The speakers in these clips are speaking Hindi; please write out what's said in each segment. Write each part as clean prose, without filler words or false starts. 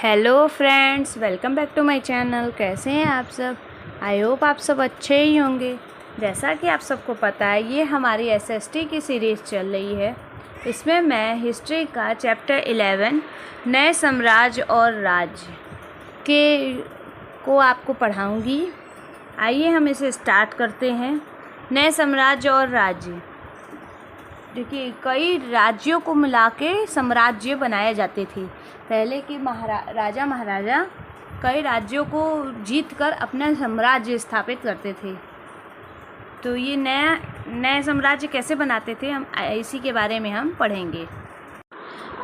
Hello friends, welcome back to my channel. कैसे हैं आप सब? आई होप आप सब अच्छे ही होंगे। जैसा कि आप सबको पता है, ये हमारी एसएसटी की सीरीज़ चल रही है। इसमें मैं हिस्ट्री का चैप्टर 11 नए साम्राज्य और राज्य के को आपको पढ़ाऊंगी। आइए हम इसे स्टार्ट करते हैं। नए साम्राज्य और राज्य, देखिए, कई राज्यों को मिला के साम्राज्य बनाए जाते थे। पहले के राजा महाराजा कई राज्यों को जीत कर अपना साम्राज्य स्थापित करते थे। तो ये नए साम्राज्य कैसे बनाते थे, हम इसी के बारे में हम पढ़ेंगे।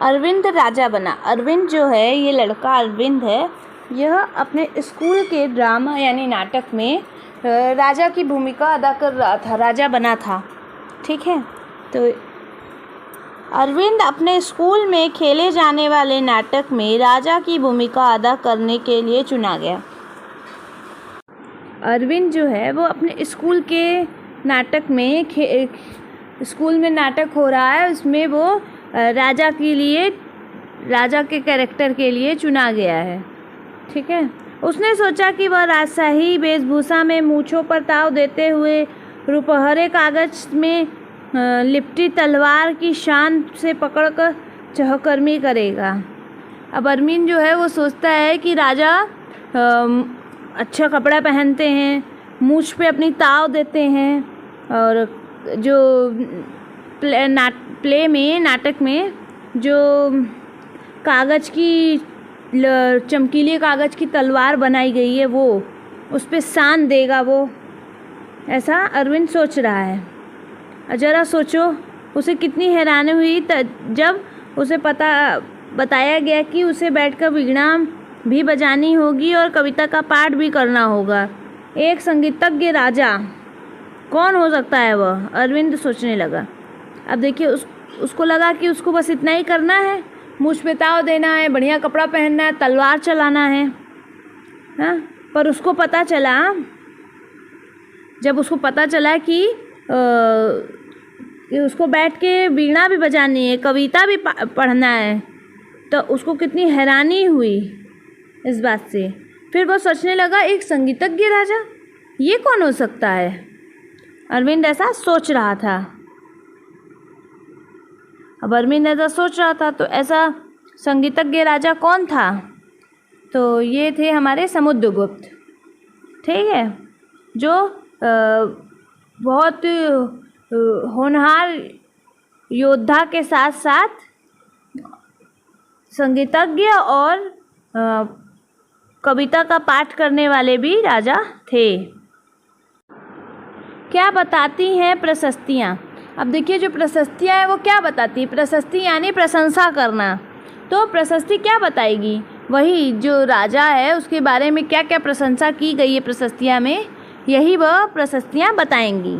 अरविंद राजा बना। अरविंद जो है, ये लड़का अरविंद है, यह अपने स्कूल के ड्रामा यानी नाटक में राजा की भूमिका अदा कर रहा था, राजा बना था। ठीक है, तो अरविंद अपने स्कूल में खेले जाने वाले नाटक में राजा की भूमिका अदा करने के लिए चुना गया। अरविंद जो है वो अपने स्कूल के नाटक में स्कूल में नाटक हो रहा है, उसमें वो राजा के कैरेक्टर के लिए चुना गया है। ठीक है, उसने सोचा कि वह राजशाही वेशभूषा में मूंछों पर ताव देते हुए रुपहरे कागज में लिपटी तलवार की शान से पकड़कर चहकर्मी करेगा। अब अरविंद जो है वो सोचता है कि राजा अच्छा कपड़ा पहनते हैं, मूंछ पे अपनी ताव देते हैं, और जो नाटक में जो कागज़ की चमकीले कागज़ की तलवार बनाई गई है, वो उस पे शान देगा वो, ऐसा अरविंद सोच रहा है। ज़रा सोचो, उसे कितनी हैरानी हुई जब उसे बताया गया कि उसे बैठकर वीणा भी बजानी होगी और कविता का पाठ भी करना होगा। एक संगीतज्ञ राजा, कौन हो सकता है वह? अरविंद सोचने लगा। अब देखिए, उसको लगा कि उसको बस इतना ही करना है, मूंछ पे ताव देना है, बढ़िया कपड़ा पहनना है, तलवार चलाना है। हाँ, पर उसको पता चला, जब उसको पता चला कि उसको बैठ के वीणा भी बजानी है, कविता भी पढ़ना है, तो उसको कितनी हैरानी हुई इस बात से। फिर वो सोचने लगा, एक संगीतज्ञ राजा, ये कौन हो सकता है? अरविंद ऐसा सोच रहा था। अब अरविंद ऐसा सोच रहा था, तो ऐसा संगीतज्ञ राजा कौन था? तो ये थे हमारे समुद्रगुप्त। ठीक है, जो बहुत होनहार योद्धा के साथ साथ संगीतज्ञ और कविता का पाठ करने वाले भी राजा थे। क्या बताती हैं प्रशस्तियाँ? अब देखिए, जो प्रशस्तियाँ हैं वो क्या बताती है? प्रशस्ति यानी प्रशंसा करना। तो प्रशस्ति क्या बताएगी? वही जो राजा है उसके बारे में क्या क्या प्रशंसा की गई है प्रशस्तियाँ में, यही वह प्रशस्तियाँ बताएंगी।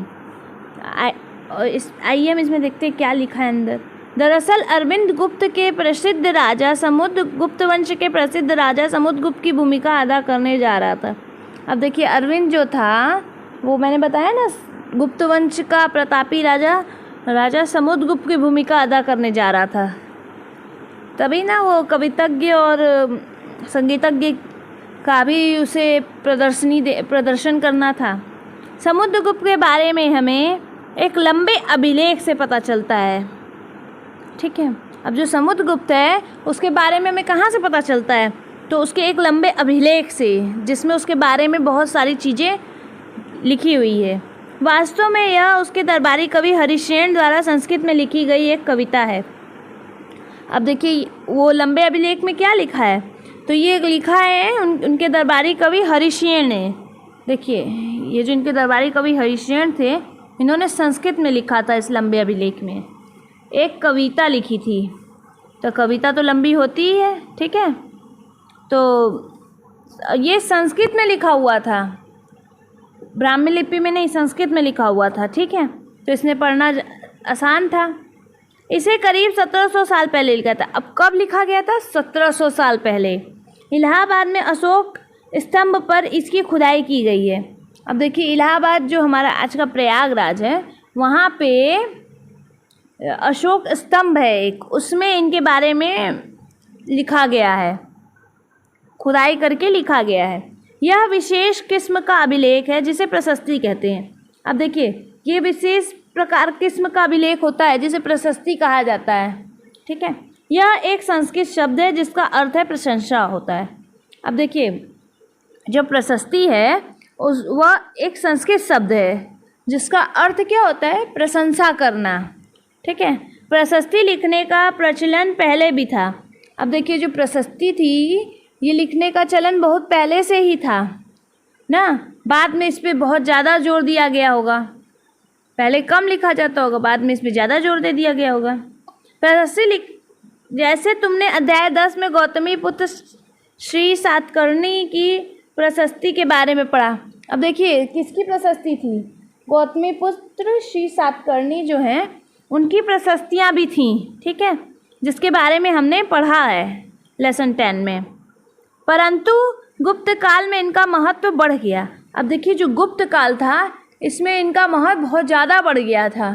आइए हम इसमें देखते हैं क्या लिखा है अंदर। दरअसल अरविंद गुप्त के प्रसिद्ध राजा समुद्रगुप्त वंश के प्रसिद्ध राजा समुद्रगुप्त की भूमिका अदा करने जा रहा था। अब देखिए, अरविंद जो था वो मैंने बताया ना, गुप्त वंश का प्रतापी राजा समुद्रगुप्त की भूमिका अदा करने जा रहा था। तभी ना वो कवितज्ञ और संगीतज्ञ का भी उसे प्रदर्शन करना था। समुद्रगुप्त के बारे में हमें एक लंबे अभिलेख से पता चलता है। ठीक है, अब जो समुद्रगुप्त है उसके बारे में हमें कहाँ से पता चलता है? तो उसके एक लंबे अभिलेख से, जिसमें उसके बारे में बहुत सारी चीज़ें लिखी हुई है। वास्तव में यह उसके दरबारी कवि हरिश्चंद्र द्वारा संस्कृत में लिखी गई एक कविता है। अब देखिए, वो लंबे अभिलेख में क्या लिखा है? तो ये लिखा है उनके दरबारी कवि हरिश्चंद्र ने। देखिए, ये जो इनके दरबारी कवि हरिश्चंद्र थे, इन्होंने संस्कृत में लिखा था इस लंबे अभिलेख में, एक कविता लिखी थी। तो कविता तो लंबी होती ही है। ठीक है, तो ये संस्कृत में लिखा हुआ था, ब्राह्मी लिपि में नहीं, संस्कृत में लिखा हुआ था। ठीक है, तो इसने पढ़ना आसान था। इसे करीब 1700 साल पहले लिखा था। अब कब लिखा गया था? 1700 साल पहले इलाहाबाद में अशोक स्तंभ पर इसकी खुदाई की गई है। अब देखिए, इलाहाबाद जो हमारा आज का प्रयागराज है, वहाँ पे अशोक स्तंभ है एक, उसमें इनके बारे में लिखा गया है। खुदाई करके लिखा गया है। यह विशेष किस्म का अभिलेख है जिसे प्रशस्ति कहते हैं। अब देखिए, ये विशेष प्रकार किस्म का अभिलेख होता है जिसे प्रशस्ति कहा जाता है। ठीक है, यह एक संस्कृत शब्द है जिसका अर्थ है प्रशंसा होता है। अब देखिए, जो प्रशस्ति है वह एक संस्कृत शब्द है जिसका अर्थ क्या होता है, प्रशंसा करना। ठीक है, प्रशस्ति लिखने का प्रचलन पहले भी था। अब देखिए, जो प्रशस्ति थी ये लिखने का चलन बहुत पहले से ही था ना, बाद में इस पर बहुत ज़्यादा जोर दिया गया होगा। पहले कम लिखा जाता होगा, बाद में इस पर ज़्यादा जोर दे दिया गया होगा। प्रशस्ति जैसे तुमने अध्याय 10 में गौतमी पुत्र श्री सातकर्णी की प्रशस्ति के बारे में पढ़ा। अब देखिए, किसकी प्रशस्ति थी, गौतमी पुत्र श्री सातकर्णी जो हैं उनकी प्रशस्तियाँ भी थीं। ठीक है, जिसके बारे में हमने पढ़ा है लेसन 10 में। परंतु गुप्त काल में इनका महत्व बढ़ गया। अब देखिए, जो गुप्त काल था इसमें इनका महत्व बहुत ज़्यादा बढ़ गया था।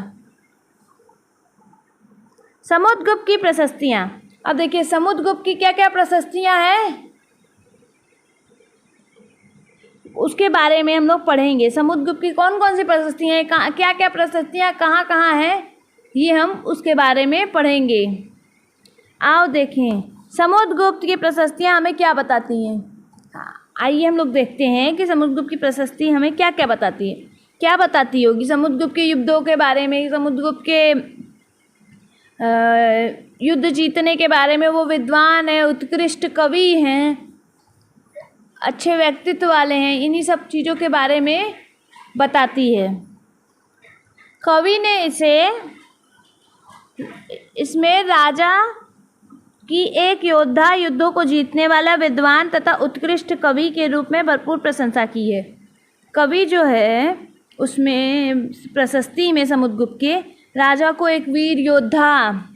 समुद्रगुप्त की प्रशस्तियाँ। अब देखिए, समुद्रगुप्त की क्या क्या प्रशस्तियाँ हैं उसके बारे में हम लोग पढ़ेंगे। समुद्रगुप्त की कौन कौन सी प्रशस्तियाँ हैं, क्या क्या प्रशस्तियाँ कहाँ कहाँ हैं, ये हम उसके बारे में पढ़ेंगे। आओ देखें, समुद्रगुप्त की प्रशस्तियाँ हमें क्या बताती हैं। आइए हम लोग देखते हैं कि समुद्रगुप्त की प्रशस्ति हमें क्या क्या बताती है। क्या बताती होगी समुद्रगुप्त के युद्धों के बारे में, समुद्रगुप्त के युद्ध जीतने के बारे में। वो विद्वान है, उत्कृष्ट कवि हैं, अच्छे व्यक्तित्व वाले हैं, इन्हीं सब चीज़ों के बारे में बताती है। कवि ने इसमें राजा की एक योद्धा, युद्धों को जीतने वाला, विद्वान तथा उत्कृष्ट कवि के रूप में भरपूर प्रशंसा की है। कवि जो है उसमें प्रशस्ति में समुद्रगुप्त के राजा को एक वीर योद्धा,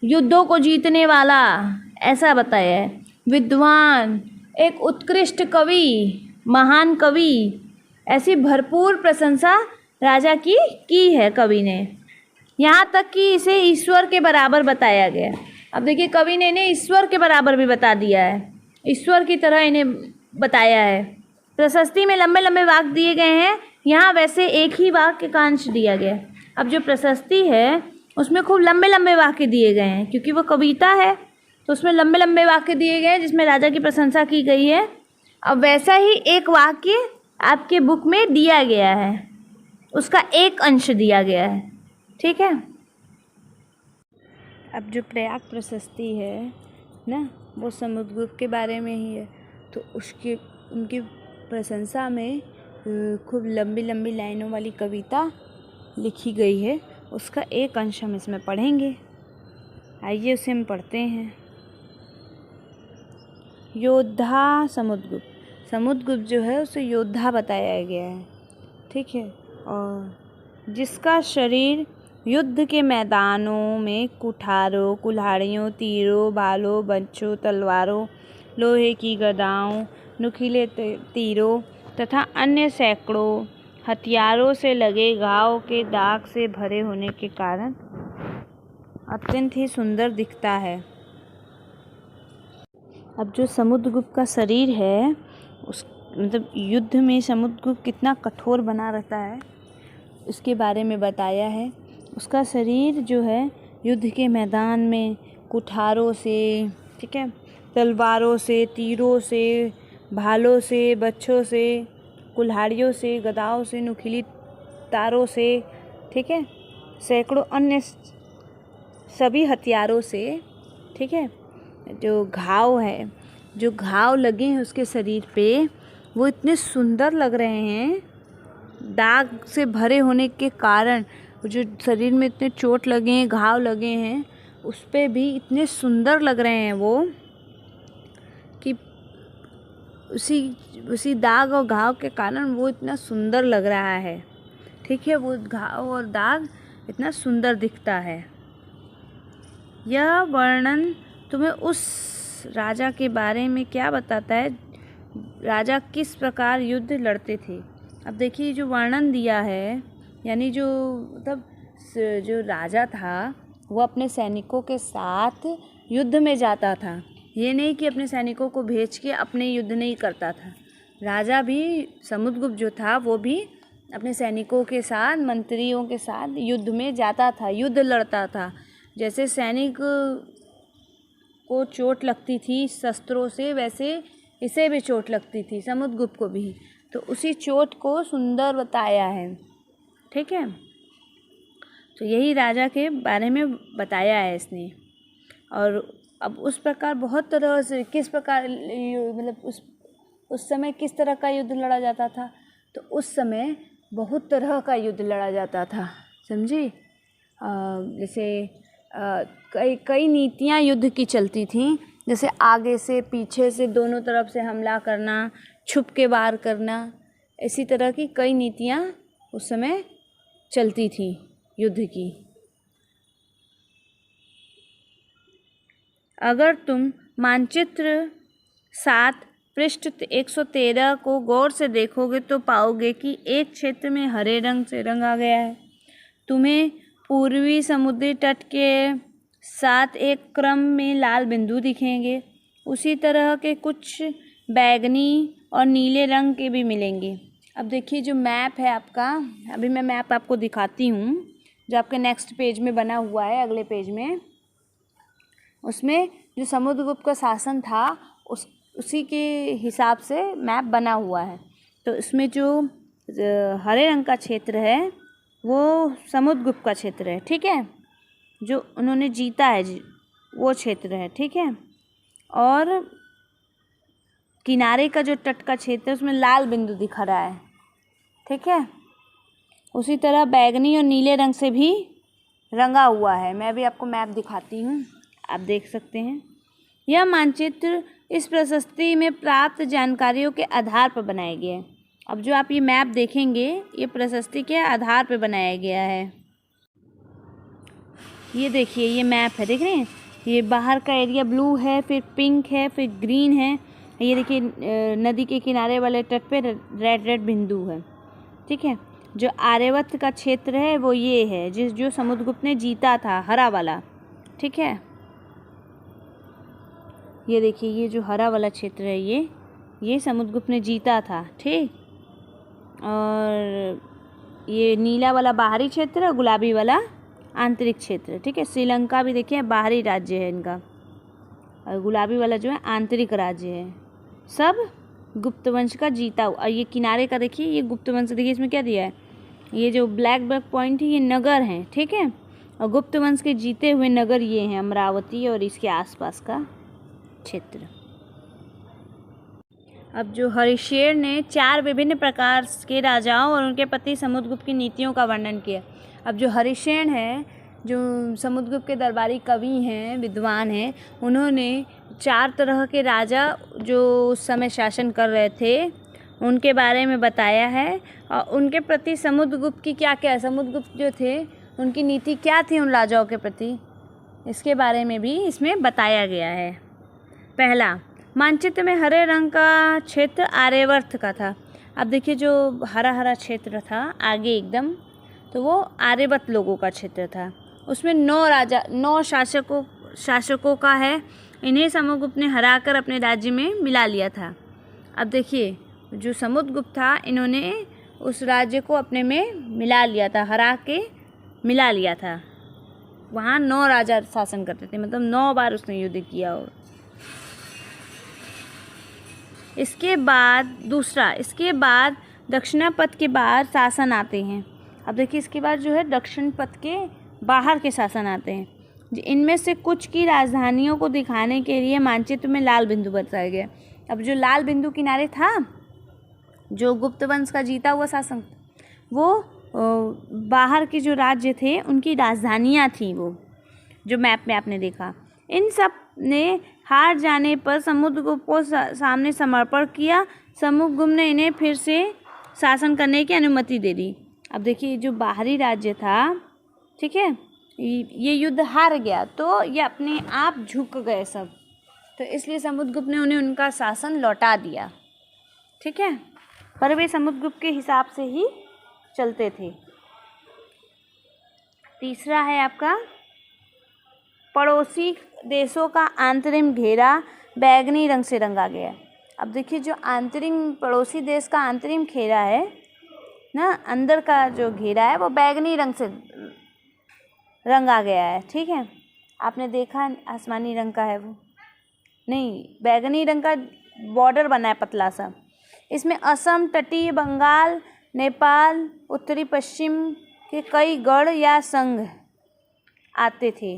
युद्धों को जीतने वाला ऐसा बताया है। विद्वान, एक उत्कृष्ट कवि, महान कवि, ऐसी भरपूर प्रशंसा राजा की है कवि ने। यहाँ तक कि इसे ईश्वर के बराबर बताया गया। अब देखिए, कवि ने इन्हें ईश्वर के बराबर भी बता दिया है, ईश्वर की तरह इन्हें बताया है। प्रशस्ति में लंबे लंबे वाक्य दिए गए हैं, यहाँ वैसे एक ही वाक्य का अंश दिया गया है। अब जो प्रशस्ति है उसमें खूब लंबे लंबे वाक्य दिए गए हैं, क्योंकि वो कविता है तो उसमें लंबे लंबे वाक्य दिए गए हैं जिसमें राजा की प्रशंसा की गई है। अब वैसा ही एक वाक्य आपके बुक में दिया गया है, उसका एक अंश दिया गया है। ठीक है, अब जो प्रयाग प्रशस्ति है ना, वो समुद्रगुप्त के बारे में ही है। तो उनकी प्रशंसा में खूब लंबी लंबी लाइनों वाली कविता लिखी गई है, उसका एक अंश हम इसमें पढ़ेंगे। आइए उसे हम पढ़ते हैं। योद्धा समुद्रगुप्त। समुद्रगुप्त जो है उसे योद्धा बताया गया है। ठीक है, और जिसका शरीर युद्ध के मैदानों में कुठारों, कुल्हाड़ियों, तीरों, भालों, बंछों, तलवारों, लोहे की गदाओं, नुकीले तीरों तथा अन्य सैकड़ों हथियारों से लगे घाव के दाग से भरे होने के कारण अत्यंत ही सुंदर दिखता है। अब जो समुद्रगुप्त का शरीर है मतलब युद्ध में समुद्रगुप्त कितना कठोर बना रहता है उसके बारे में बताया है। उसका शरीर जो है युद्ध के मैदान में कुठारों से, ठीक है, तलवारों से, तीरों से, भालों से, बच्छों से, कुल्हाड़ियों से, गदाओं से, नुकीली तारों से, ठीक है, सैकड़ों अन्य सभी हथियारों से, ठीक है, जो घाव है, जो घाव लगे हैं उसके शरीर पे, वो इतने सुंदर लग रहे हैं। दाग से भरे होने के कारण जो शरीर में इतने चोट लगे हैं, घाव लगे हैं, उस पे भी इतने सुंदर लग रहे हैं वो कि उसी दाग और घाव के कारण वो इतना सुंदर लग रहा है। ठीक है, वो घाव और दाग इतना सुंदर दिखता है। यह वर्णन तुम्हें उस राजा के बारे में क्या बताता है, राजा किस प्रकार युद्ध लड़ते थे। अब देखिए, जो वर्णन दिया है यानी जो मतलब जो राजा था वो अपने सैनिकों के साथ युद्ध में जाता था। ये नहीं कि अपने सैनिकों को भेज के अपने युद्ध नहीं करता था। राजा भी समुद्रगुप्त जो था वो भी अपने सैनिकों के साथ, मंत्रियों के साथ युद्ध में जाता था, युद्ध लड़ता था। जैसे सैनिक को चोट लगती थी शस्त्रों से, वैसे इसे भी चोट लगती थी, समुद्रगुप्त को भी। तो उसी चोट को सुंदर बताया है, ठीक है। तो यही राजा के बारे में बताया है इसने। और अब उस प्रकार बहुत तरह से किस प्रकार मतलब उस समय किस तरह का युद्ध लड़ा जाता था, तो उस समय बहुत तरह का युद्ध लड़ा जाता था, समझी। जैसे कई नीतियाँ युद्ध की चलती थीं, जैसे आगे से, पीछे से, दोनों तरफ से हमला करना, छुप के वार करना, इसी तरह की कई नीतियाँ उस समय चलती थी युद्ध की। अगर तुम मानचित्र 7 पृष्ठ 113 को गौर से देखोगे तो पाओगे कि एक क्षेत्र में हरे रंग से रंगा गया है। तुम्हें पूर्वी समुद्री तट के साथ एक क्रम में लाल बिंदु दिखेंगे। उसी तरह के कुछ बैगनी और नीले रंग के भी मिलेंगे। अब देखिए जो मैप है आपका, अभी मैं मैप आपको दिखाती हूँ जो आपके नेक्स्ट पेज में बना हुआ है, अगले पेज में। उसमें जो समुद्रगुप्त का शासन था उसी के हिसाब से मैप बना हुआ है। तो इसमें जो हरे रंग का क्षेत्र है वो समुद्रगुप्त का क्षेत्र है, ठीक है, जो उन्होंने जीता है वो क्षेत्र है, ठीक है। और किनारे का जो तट का क्षेत्र है उसमें लाल बिंदु दिखा रहा है, ठीक है। उसी तरह बैगनी और नीले रंग से भी रंगा हुआ है। मैं भी आपको मैप दिखाती हूँ, आप देख सकते हैं। यह मानचित्र इस प्रशस्ति में प्राप्त जानकारियों के आधार पर बनाया गया है। अब जो आप ये मैप देखेंगे ये प्रशस्ति के आधार पर बनाया गया है। ये देखिए ये मैप है, देख रहे हैं, ये बाहर का एरिया ब्लू है, फिर पिंक है, फिर ग्रीन है। ये देखिए नदी के किनारे वाले तट पे रेड बिंदु है, ठीक है। जो आर्यावर्त का क्षेत्र है वो ये है जो समुद्रगुप्त ने जीता था, हरा वाला, ठीक है। ये देखिए ये जो हरा वाला क्षेत्र है ये समुद्रगुप्त ने जीता था, ठीक। और ये नीला वाला बाहरी क्षेत्र है, गुलाबी वाला आंतरिक क्षेत्र, ठीक है। श्रीलंका भी देखिए बाहरी राज्य है इनका, और गुलाबी वाला जो है आंतरिक राज्य है। सब गुप्त वंश का जीता हुआ। और ये किनारे का देखिए ये गुप्त वंश, देखिए इसमें क्या दिया है, ये जो ब्लैक पॉइंट है ये नगर हैं, ठीक है। और गुप्त वंश के जीते हुए नगर ये हैं अमरावती और इसके आसपास का क्षेत्र। अब जो हरिशेर ने 4 विभिन्न प्रकार के राजाओं और उनके पति समुद्रगुप्त की नीतियों का वर्णन किया। अब जो हरिशेन है, जो समुद्रगुप्त के दरबारी कवि हैं, विद्वान हैं, उन्होंने 4 तरह के राजा जो उस समय शासन कर रहे थे उनके बारे में बताया है। और उनके प्रति समुद्रगुप्त की क्या समुद्रगुप्त जो थे उनकी नीति क्या थी उन राजाओं के प्रति, इसके बारे में भी इसमें बताया गया है। पहला, मानचित्र में हरे रंग का क्षेत्र आर्यावर्त का था। अब देखिए जो हरा हरा क्षेत्र था आगे एकदम, तो वो आर्यावर्त लोगों का क्षेत्र था। उसमें 9 शासकों का है। इन्हें समुद्रगुप्त ने हराकर अपने राज्य में मिला लिया था। अब देखिए जो समुद्रगुप्त था इन्होंने उस राज्य को अपने में मिला लिया था, हरा के मिला लिया था। वहाँ 9 राजा शासन करते थे, मतलब 9 बार उसने युद्ध किया। और इसके बाद दक्षिणापथ के बाद शासन आते हैं। अब देखिए इसके बाद जो है दक्षिण पथ के बाहर के शासन आते हैं। इनमें से कुछ की राजधानियों को दिखाने के लिए मानचित्र में लाल बिंदु बताया गया। अब जो लाल बिंदु किनारे था, जो गुप्त वंश का जीता हुआ शासन, वो बाहर के जो राज्य थे उनकी राजधानियाँ थी, वो जो मैप में आपने देखा। इन सब ने हार जाने पर समुद्रगुप्त को सामने समर्पण किया। समुद्रगुप्त ने इन्हें फिर से शासन करने की अनुमति दे दी। अब देखिए जो बाहरी राज्य था, ठीक है, ये युद्ध हार गया तो ये अपने आप झुक गए सब, तो इसलिए समुद्रगुप्त ने उन्हें उनका शासन लौटा दिया, ठीक है। पर वे समुद्रगुप्त के हिसाब से ही चलते थे। तीसरा है आपका पड़ोसी देशों का आंतरिक घेरा। बैगनी रंग से रंगा गया है। अब देखिए जो आंतरिक पड़ोसी देश का आंतरिक घेरा है ना, अंदर का जो घेरा है वो बैगनी रंग से रंगा गया है। ठीक है, आपने देखा आसमानी रंग का है वो नहीं, बैगनी रंग का बॉर्डर बना है पतला सा। इसमें असम, तटीय बंगाल, नेपाल, उत्तरी पश्चिम के कई गढ़ या संघ आते थे।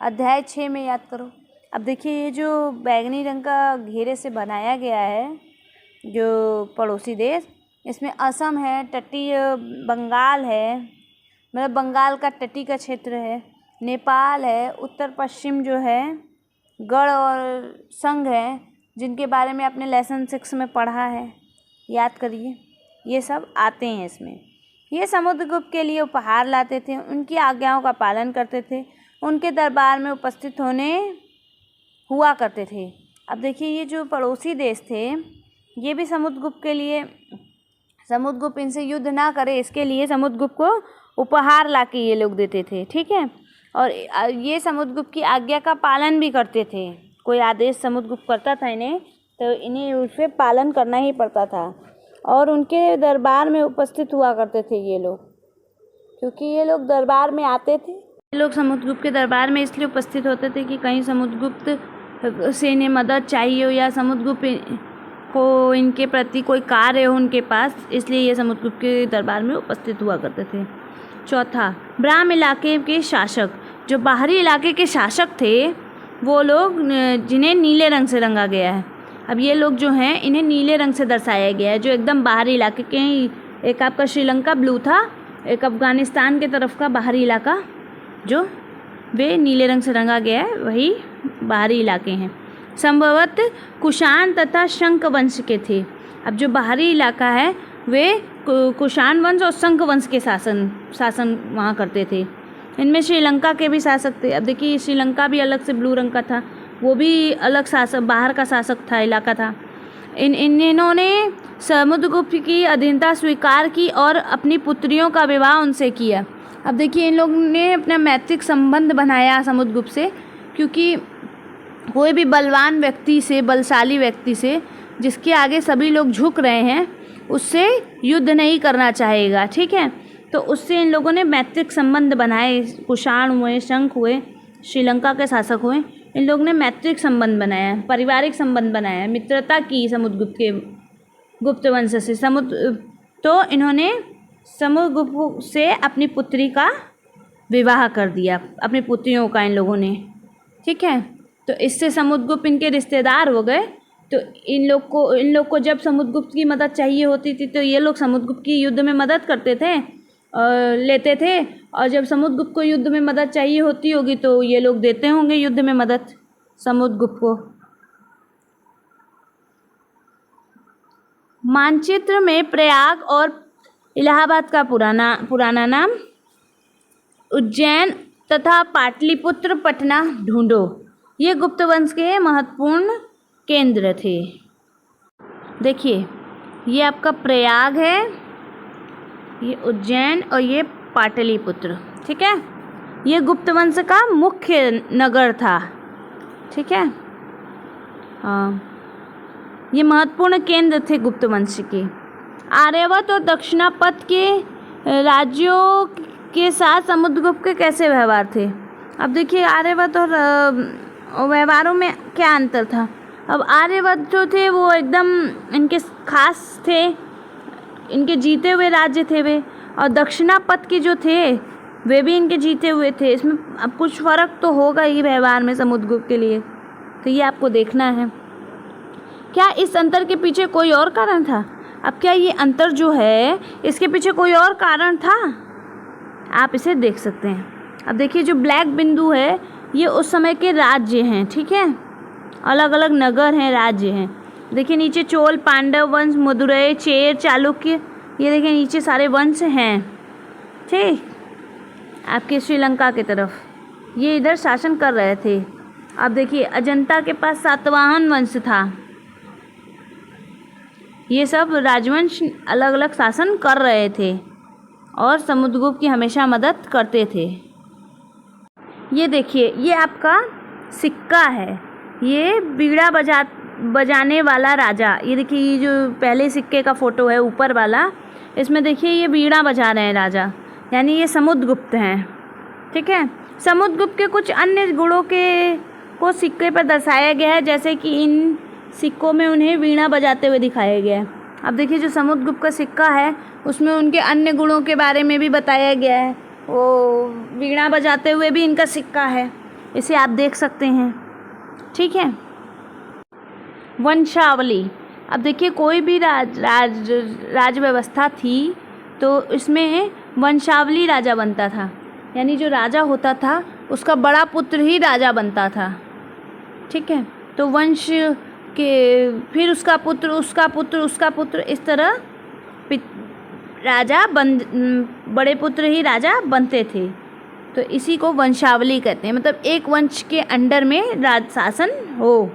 अध्याय 6 में याद करो। अब देखिए ये जो बैगनी रंग का घेरे से बनाया गया है जो पड़ोसी देश, इसमें असम है, तटीय बंगाल है, मतलब बंगाल का तटी का क्षेत्र है, नेपाल है, उत्तर पश्चिम जो है गढ़ और संघ है, जिनके बारे में आपने लेसन 6 में पढ़ा है, याद करिए। ये सब आते हैं इसमें। ये समुद्रगुप्त के लिए उपहार लाते थे, उनकी आज्ञाओं का पालन करते थे, उनके दरबार में उपस्थित हुआ करते थे। अब देखिए ये जो पड़ोसी देश थे ये भी समुद्रगुप्त के लिए, समुद्रगुप्त इनसे युद्ध ना करे इसके लिए समुद्रगुप्त को उपहार ला के ये लोग देते थे। ठीक है, और ये समुद्रगुप्त की आज्ञा का पालन भी करते थे। कोई आदेश समुद्रगुप्त करता था इन्हें तो इन्हें उससे पालन करना ही पड़ता था, और उनके दरबार में उपस्थित हुआ करते थे ये लोग, क्योंकि ये लोग दरबार में आते थे। ये लोग समुद्रगुप्त के दरबार में इसलिए उपस्थित होते थे कि कहीं समुद्रगुप्त से इन्हें मदद चाहिए हो या समुद्रगुप्त को इनके प्रति कोई कार्य हो उनके पास, इसलिए ये समुद्रगुप्त के दरबार में उपस्थित हुआ करते थे। चौथा, ब्राह्म इलाके के शासक, जो बाहरी इलाके के शासक थे वो लोग जिन्हें नीले रंग से रंगा गया है। अब ये लोग जो हैं इन्हें नीले रंग से दर्शाया गया है, जो एकदम बाहरी इलाके के, एक आपका श्रीलंका ब्लू था, एक अफ़गानिस्तान के तरफ का बाहरी इलाका जो वे नीले रंग से रंगा गया है, वही बाहरी इलाके हैं। संभवतः कुषाण तथा शंख वंश के थे। अब जो बाहरी इलाका है वे कुषाण वंश और शंख वंश के शासन वहाँ करते थे। इनमें श्रीलंका के भी शासक थे। अब देखिए श्रीलंका भी अलग से ब्लू रंग का था, वो भी अलग शासक, बाहर का शासक था, इलाका था। इन्होंने समुद्रगुप्त की अधीनता स्वीकार की और अपनी पुत्रियों का विवाह उनसे किया। अब देखिए इन लोगों ने अपना मैत्रिक संबंध बनाया समुद्रगुप्त से, क्योंकि कोई भी बलवान व्यक्ति से, बलशाली व्यक्ति से जिसके आगे सभी लोग झुक रहे हैं, उससे युद्ध नहीं करना चाहेगा। ठीक है, तो उससे इन लोगों ने मैत्रिक संबंध बनाए। कुषाण हुए, शंख हुए, श्रीलंका के शासक हुए, इन लोगों ने मैत्रिक संबंध बनाया, पारिवारिक संबंध बनाया, मित्रता की समुद्रगुप्त के गुप्त वंश से। तो इन्होंने समुद्रगुप्त से अपनी पुत्री का विवाह कर दिया, अपनी पुत्रियों का इन लोगों ने। ठीक है, तो इससे समुद्रगुप्त इनके रिश्तेदार हो गए। तो इन लोग को जब समुद्रगुप्त की मदद चाहिए होती थी तो ये लोग समुद्रगुप्त की युद्ध में मदद करते थे, लेते थे, और जब समुद्रगुप्त को युद्ध में मदद चाहिए होती होगी तो ये लोग देते होंगे युद्ध में मदद समुद्रगुप्त को। मानचित्र में प्रयाग और इलाहाबाद का पुराना नाम उज्जैन तथा पाटलिपुत्र पटना ढूंढो। ये गुप्त वंश के महत्वपूर्ण केंद्र थे। देखिए ये आपका प्रयाग है, ये उज्जैन और ये पाटलिपुत्र। ठीक है, ये गुप्त वंश का मुख्य नगर था। ठीक है, हाँ, ये महत्वपूर्ण केंद्र थे गुप्त वंश के। आर्यावर्त और दक्षिणापथ के राज्यों के साथ समुद्रगुप्त के कैसे व्यवहार थे। अब देखिए आर्यावर्त और व्यवहारों में क्या अंतर था। अब आर्यावर्त जो थे वो एकदम इनके खास थे, इनके जीते हुए राज्य थे वे, और दक्षिणापथ के जो थे वे भी इनके जीते हुए थे। इसमें अब कुछ फ़र्क तो होगा ही व्यवहार में समुद्रगुप्त के लिए, तो ये आपको देखना है। क्या इस अंतर के पीछे कोई और कारण था। अब क्या ये अंतर जो है इसके पीछे कोई और कारण था, आप इसे देख सकते हैं। अब देखिए जो ब्लैक बिंदु है ये उस समय के राज्य हैं। ठीक है, अलग अलग नगर हैं, राज्य हैं। देखिए नीचे चोल, पांडव वंश, मदुरै, चेर, चालुक्य, ये देखिए नीचे सारे वंश हैं। ठीक, आपके श्रीलंका की तरफ ये इधर शासन कर रहे थे। अब देखिए अजंता के पास सातवाहन वंश था। ये सब राजवंश अलग अलग शासन कर रहे थे और समुद्रगुप्त की हमेशा मदद करते थे। ये देखिए ये आपका सिक्का है, ये बीड़ा बजाने वाला राजा, ये देखिए ये जो पहले सिक्के का फ़ोटो है ऊपर वाला, इसमें देखिए ये बीड़ा बजा रहे हैं राजा, यानी ये समुद्रगुप्त हैं। ठीक है, समुद्रगुप्त के कुछ अन्य गुणों को सिक्के पर दर्शाया गया है, जैसे कि इन सिक्कों में उन्हें वीणा बजाते हुए दिखाया गया है। अब देखिए जो समुद्रगुप्त का सिक्का है उसमें उनके अन्य गुणों के बारे में भी बताया गया है, वो वीणा बजाते हुए भी इनका सिक्का है, इसे आप देख सकते हैं। ठीक है, वंशावली। अब देखिए कोई भी राज व्यवस्था थी तो इसमें वंशावली राजा बनता था, यानी जो राजा होता था उसका बड़ा पुत्र ही राजा बनता था। ठीक है, तो वंश के फिर उसका पुत्र, उसका पुत्र, उसका पुत्र, इस तरह बड़े पुत्र ही राजा बनते थे। तो इसी को वंशावली कहते हैं, मतलब एक वंश के अंडर में राज शासन हो,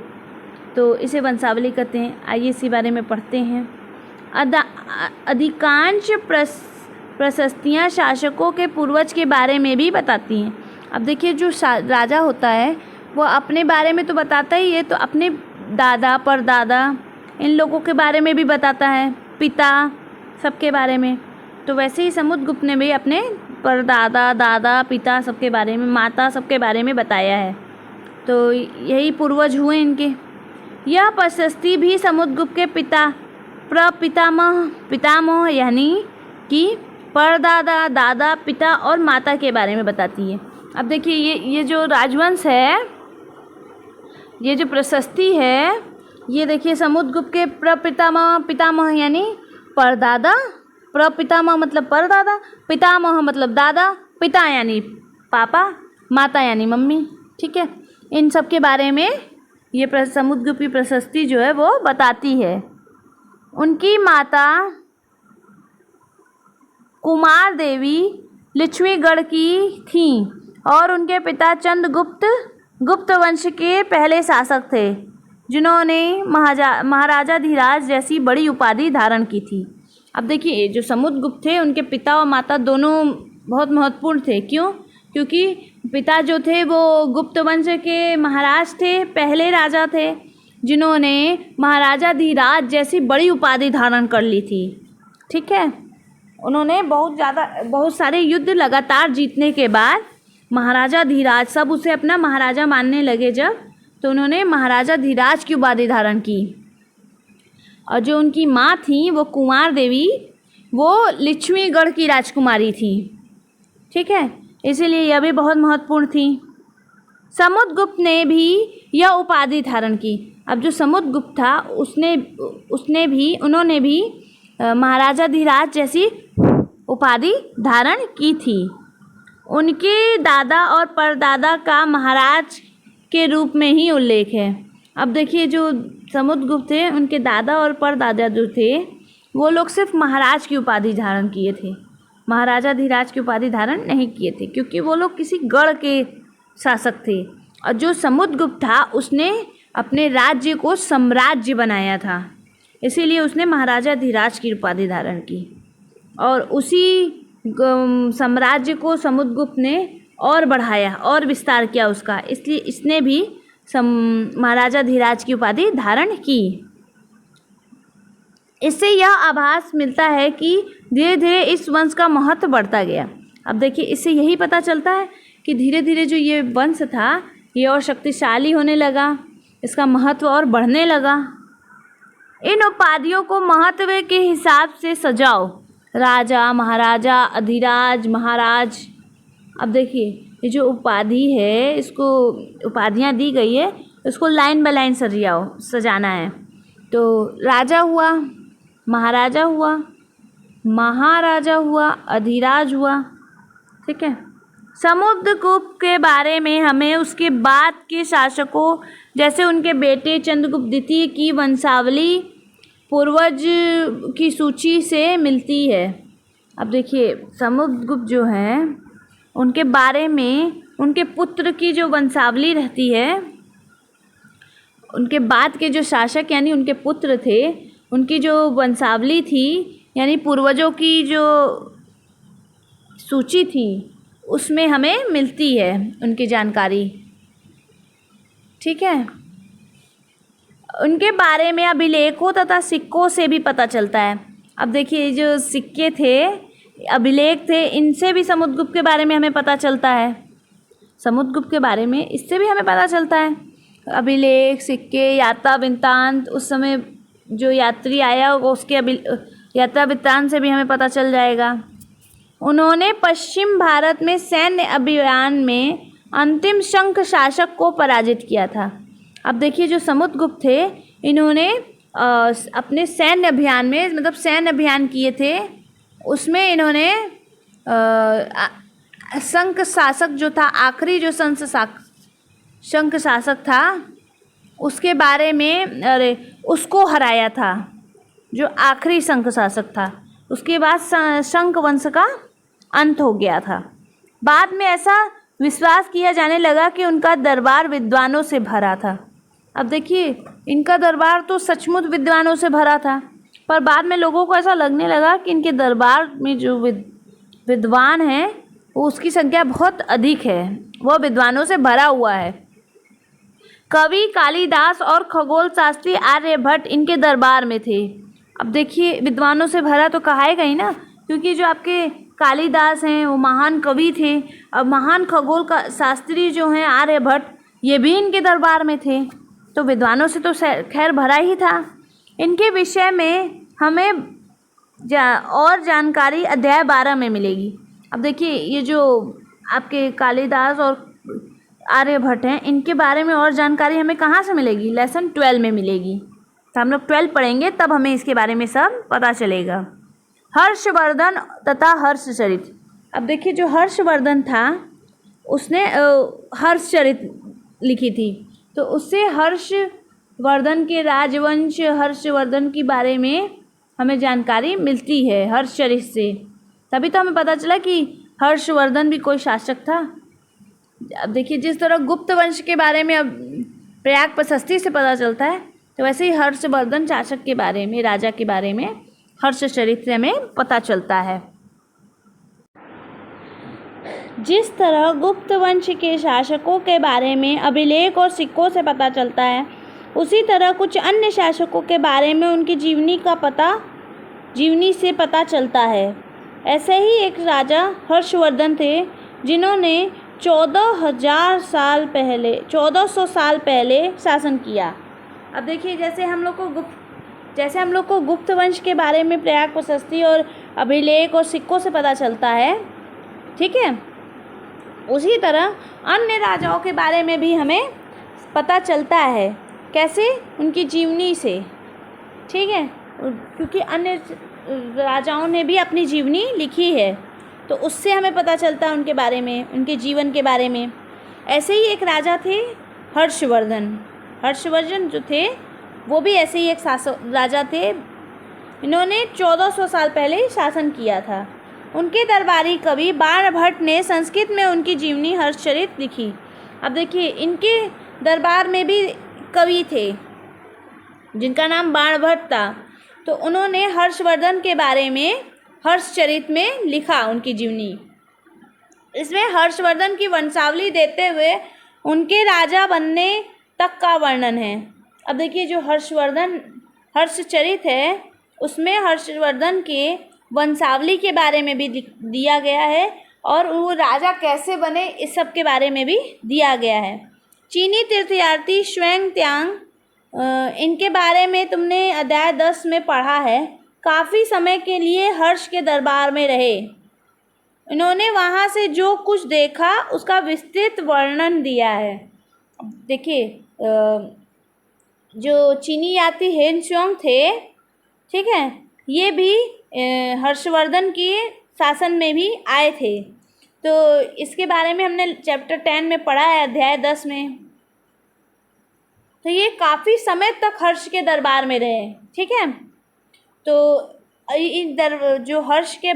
तो इसे वंशावली कहते हैं। आइए इसी बारे में पढ़ते हैं। अधिकांश प्रशस्तियाँ शासकों के पूर्वज के बारे में भी बताती हैं। अब देखिए जो राजा होता है वो अपने बारे में तो बताता ही है, तो अपने दादा परदादा इन लोगों के बारे में भी बताता है, पिता सबके बारे में। तो वैसे ही समुद्रगुप्त ने भी अपने परदादा, दादा, पिता सबके बारे में, माता सबके बारे में बताया है, तो यही पूर्वज हुए इनके। यह प्रशस्ति भी समुद्रगुप्त के पितामह यानी कि परदादा, दादा, पिता और माता के बारे में बताती है। अब देखिए ये जो राजवंश है, ये जो प्रशस्ति है, ये देखिए समुद्रगुप्त के पितामह यानी परदादा, प्रपितामह मतलब परदादा, पितामह मतलब दादा, पिता यानी पापा, माता यानी मम्मी। ठीक है, इन सब के बारे में ये समुद्रगुप्त की प्रशस्ति जो है वो बताती है। उनकी माता कुमार देवी लक्ष्मीगढ़ की थीं और उनके पिता चंद्रगुप्त गुप्त वंश के पहले शासक थे, जिन्होंने महाराजा धीराज जैसी बड़ी उपाधि धारण की थी। अब देखिए जो समुद्रगुप्त थे उनके पिता और माता दोनों बहुत महत्वपूर्ण थे। क्यों? क्योंकि पिता जो थे वो गुप्त वंश के महाराज थे, पहले राजा थे, जिन्होंने महाराजा धीराज जैसी बड़ी उपाधि धारण कर ली थी। ठीक है, उन्होंने बहुत सारे युद्ध लगातार जीतने के बाद महाराजा धीराज, सब उसे अपना महाराजा मानने लगे जब, तो उन्होंने महाराजा धीराज की उपाधि धारण की। और जो उनकी माँ थी वो कुमार देवी, वो लक्ष्मीगढ़ की राजकुमारी थी। ठीक है, इसीलिए यह भी बहुत महत्वपूर्ण थी। समुद्रगुप्त ने भी यह उपाधि धारण की। अब जो समुद्रगुप्त था उन्होंने भी महाराजा धीराज जैसी उपाधि धारण की थी। उनके दादा और परदादा का महाराज के रूप में ही उल्लेख है। अब देखिए जो समुद्रगुप्त थे उनके दादा और परदादा जो थे वो लोग सिर्फ महाराज की उपाधि धारण किए थे, महाराजा धीराज की उपाधि धारण नहीं किए थे, क्योंकि वो लोग किसी गढ़ के शासक थे। और जो समुद्रगुप्त था उसने अपने राज्य को साम्राज्य बनाया था, इसीलिए उसने महाराजा धीराज की उपाधि धारण की। और उसी साम्राज्य को समुद्रगुप्त ने और बढ़ाया और विस्तार किया उसका, इसलिए इसने भी महाराजा धीराज की उपाधि धारण की। इससे यह आभास मिलता है कि धीरे धीरे इस वंश का महत्व बढ़ता गया। अब देखिए इससे यही पता चलता है कि धीरे धीरे जो ये वंश था ये और शक्तिशाली होने लगा, इसका महत्व और बढ़ने लगा। इन उपाधियों को महत्व के हिसाब से सजाओ, राजा, महाराजा, अधिराज, महाराज। अब देखिए ये जो उपाधि है, इसको उपाधियाँ दी गई है, इसको लाइन बाय लाइन सजाना है। तो राजा हुआ, महाराजा हुआ, महाराजा हुआ, अधिराज हुआ। ठीक है, समुद्रगुप्त के बारे में हमें उसके बाद के शासकों जैसे उनके बेटे चंद्रगुप्त द्वितीय की वंशावली पूर्वज की सूची से मिलती है। अब देखिए समुद्रगुप्त जो हैं उनके बारे में उनके पुत्र की जो वंशावली रहती है, उनके बाद के जो शासक यानी उनके पुत्र थे, उनकी जो वंशावली थी यानी पूर्वजों की जो सूची थी उसमें हमें मिलती है उनकी जानकारी। ठीक है, उनके बारे में अभिलेखों तथा सिक्कों से भी पता चलता है। अब देखिए जो सिक्के थे, अभिलेख थे, इनसे भी समुद्रगुप्त के बारे में हमें पता चलता है। समुद्रगुप्त के बारे में इससे भी हमें पता चलता है। अभिलेख, सिक्के, यात्रा वृत्तांत, उस समय जो यात्री आया होगा उसके यात्रा वृत्तांत से भी हमें पता चल जाएगा। उन्होंने पश्चिम भारत में सैन्य अभियान में अंतिम शंख शासक को पराजित किया था। अब देखिए जो समुद्रगुप्त थे, इन्होंने अपने सैन्य अभियान में, मतलब सैन्य अभियान किए थे, उसमें इन्होंने शंख शासक जो था, आखिरी जो शंख शासक था, उसके बारे में, उसको हराया था, जो आखिरी शंख शासक था। उसके बाद शंख वंश का अंत हो गया था। बाद में ऐसा विश्वास किया जाने लगा कि उनका दरबार विद्वानों से भरा था। अब देखिए इनका दरबार तो सचमुच विद्वानों से भरा था, पर बाद में लोगों को ऐसा लगने लगा कि इनके दरबार में जो विद्वान हैं वो उसकी संख्या बहुत अधिक है, वह विद्वानों से भरा हुआ है। कवि कालिदास और खगोल शास्त्री आर्यभट्ट इनके दरबार में थे। अब देखिए विद्वानों से भरा तो कहा है कहीं ना, क्योंकि जो आपके कालिदास हैं वो महान कवि थे, अब महान खगोल का शास्त्री जो हैं आर्यभट्ट, ये भी इनके दरबार में थे, तो विद्वानों से तो खैर भरा ही था। इनके विषय में हमें और जानकारी अध्याय 12 में मिलेगी। अब देखिए ये जो आपके कालिदास और आर्यभट्ट हैं, इनके बारे में और जानकारी हमें कहाँ से मिलेगी? लेसन 12 में मिलेगी। तो हम लोग 12 पढ़ेंगे तब हमें इसके बारे में सब पता चलेगा। हर्षवर्धन तथा हर्षचरित। अब देखिए जो हर्षवर्धन था उसने हर्षचरित लिखी थी, तो उससे हर्षवर्धन के राजवंश, हर्षवर्धन के बारे में हमें जानकारी मिलती है हर्षचरित से। तभी तो हमें पता चला कि हर्षवर्धन भी कोई शासक था। अब देखिए जिस तरह गुप्त वंश के बारे में अब प्रयाग प्रशस्ति से पता चलता है, तो वैसे ही हर्षवर्धन शासक के बारे में, राजा के बारे में हर्षचरित से हमें पता चलता है। जिस तरह गुप्त वंश के शासकों के बारे में अभिलेख और सिक्कों से पता चलता है, उसी तरह कुछ अन्य शासकों के बारे में उनकी जीवनी से पता चलता है। ऐसे ही एक राजा हर्षवर्धन थे जिन्होंने 1400 साल पहले शासन किया। अब देखिए जैसे हम लोग को गुप्त वंश के बारे में प्रयाग प्रशस्ति और अभिलेख और सिक्कों से पता चलता है, ठीक है, उसी तरह अन्य राजाओं के बारे में भी हमें पता चलता है। कैसे? उनकी जीवनी से, ठीक है, क्योंकि अन्य राजाओं ने भी अपनी जीवनी लिखी है, तो उससे हमें पता चलता है उनके बारे में, उनके जीवन के बारे में। ऐसे ही एक राजा थे हर्षवर्धन जो थे वो भी ऐसे ही एक राजा थे। इन्होंने 1400 साल पहले शासन किया था। उनके दरबारी कवि बाणभट्ट ने संस्कृत में उनकी जीवनी हर्षचरित लिखी। अब देखिए इनके दरबार में भी कवि थे जिनका नाम बाणभट्ट था, तो उन्होंने हर्षवर्धन के बारे में हर्षचरित में लिखा उनकी जीवनी। इसमें हर्षवर्धन की वंशावली देते हुए उनके राजा बनने तक का वर्णन है। अब देखिए जो हर्षचरित है उसमें हर्षवर्धन के वंशावली के बारे में भी दिया गया है और वो राजा कैसे बने इस सब के बारे में भी दिया गया है। चीनी तीर्थयात्री श्वेंग त्सांग, इनके बारे में तुमने अध्याय 10 में पढ़ा है। काफ़ी समय के लिए हर्ष के दरबार में रहे। इन्होंने वहाँ से जो कुछ देखा उसका विस्तृत वर्णन दिया है। देखिए जो चीनी यात्री हेनत्सुआंग थे, ठीक है, ये भी हर्षवर्धन के शासन में भी आए थे, तो इसके बारे में हमने चैप्टर 10 में पढ़ा है, अध्याय 10 में। तो ये काफ़ी समय तक हर्ष के दरबार में रहे, ठीक है। तो जो हर्ष के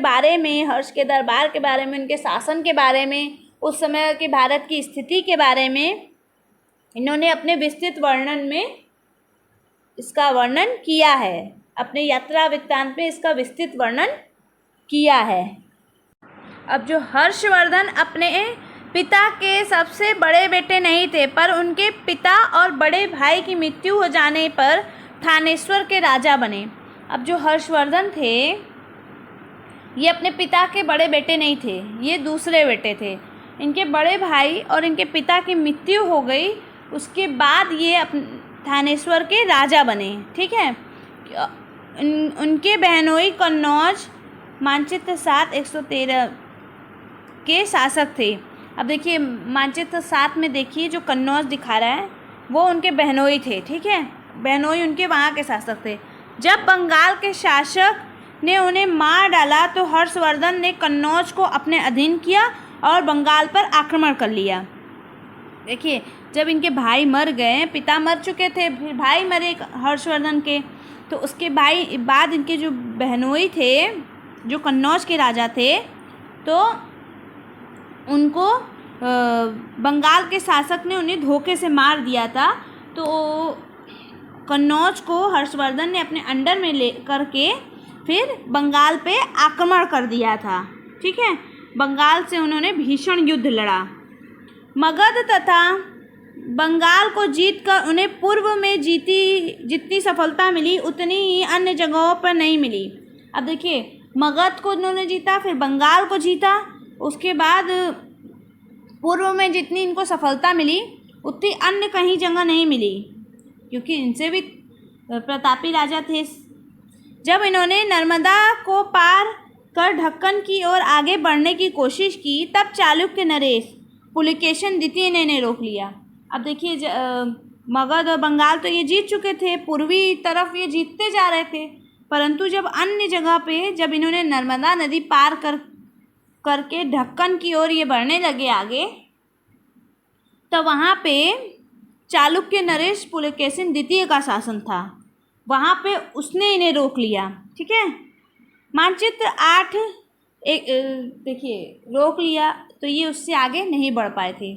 दरबार के बारे में, उनके शासन के बारे में, उस समय के भारत की स्थिति के बारे में इन्होंने अपने विस्तृत वर्णन में इसका वर्णन किया है। अपने यात्रा वृत्तांत में इसका विस्तृत वर्णन किया है। अब जो हर्षवर्धन अपने पिता के सबसे बड़े बेटे नहीं थे, पर उनके पिता और बड़े भाई की मृत्यु हो जाने पर थानेश्वर के राजा बने। अब जो हर्षवर्धन थे ये अपने पिता के बड़े बेटे नहीं थे, ये दूसरे बेटे थे। इनके बड़े भाई और इनके पिता की मृत्यु हो गई, उसके बाद ये थानेश्वर के राजा बने। ठीक है। उनके बहनोई कन्नौज मानचित्र 7/113 के शासक थे। अब देखिए मानचित्र 7 में देखिए जो कन्नौज दिखा रहा है वो उनके बहनोई थे। ठीक है, बहनोई उनके वहाँ के शासक थे। जब बंगाल के शासक ने उन्हें मार डाला तो हर्षवर्धन ने कन्नौज को अपने अधीन किया और बंगाल पर आक्रमण कर लिया। देखिए जब इनके भाई मर गए, पिता मर चुके थे, फिर भाई मरे हर्षवर्धन के, तो उसके बाद इनके जो बहनोई थे जो कन्नौज के राजा थे, तो उनको बंगाल के शासक ने उन्हें धोखे से मार दिया था। तो कन्नौज को हर्षवर्धन ने अपने अंडर में ले करके फिर बंगाल पे आक्रमण कर दिया था। ठीक है, बंगाल से उन्होंने भीषण युद्ध लड़ा। मगध तथा बंगाल को जीतकर उन्हें पूर्व में जितनी सफलता मिली उतनी ही अन्य जगहों पर नहीं मिली। अब देखिए मगध को उन्होंने जीता, फिर बंगाल को जीता, उसके बाद पूर्व में जितनी इनको सफलता मिली उतनी अन्य कहीं जगह नहीं मिली, क्योंकि इनसे भी प्रतापी राजा थे। जब इन्होंने नर्मदा को पार कर ढक्कन की ओर आगे बढ़ने की कोशिश की, तब चालुक्य नरेश पुलकेशिन द्वितीय ने इन्हें रोक लिया। अब देखिए मगध और बंगाल तो ये जीत चुके थे, पूर्वी तरफ ये जीतते जा रहे थे, परंतु जब अन्य जगह पे जब इन्होंने नर्मदा नदी पार करके ढक्कन की ओर ये बढ़ने लगे आगे, तो वहाँ पे चालुक्य नरेश पुलकेशिन द्वितीय का शासन था, वहाँ पे उसने इन्हें रोक लिया। ठीक है, मानचित्र 8 देखिए रोक लिया, तो ये उससे आगे नहीं बढ़ पाए थे।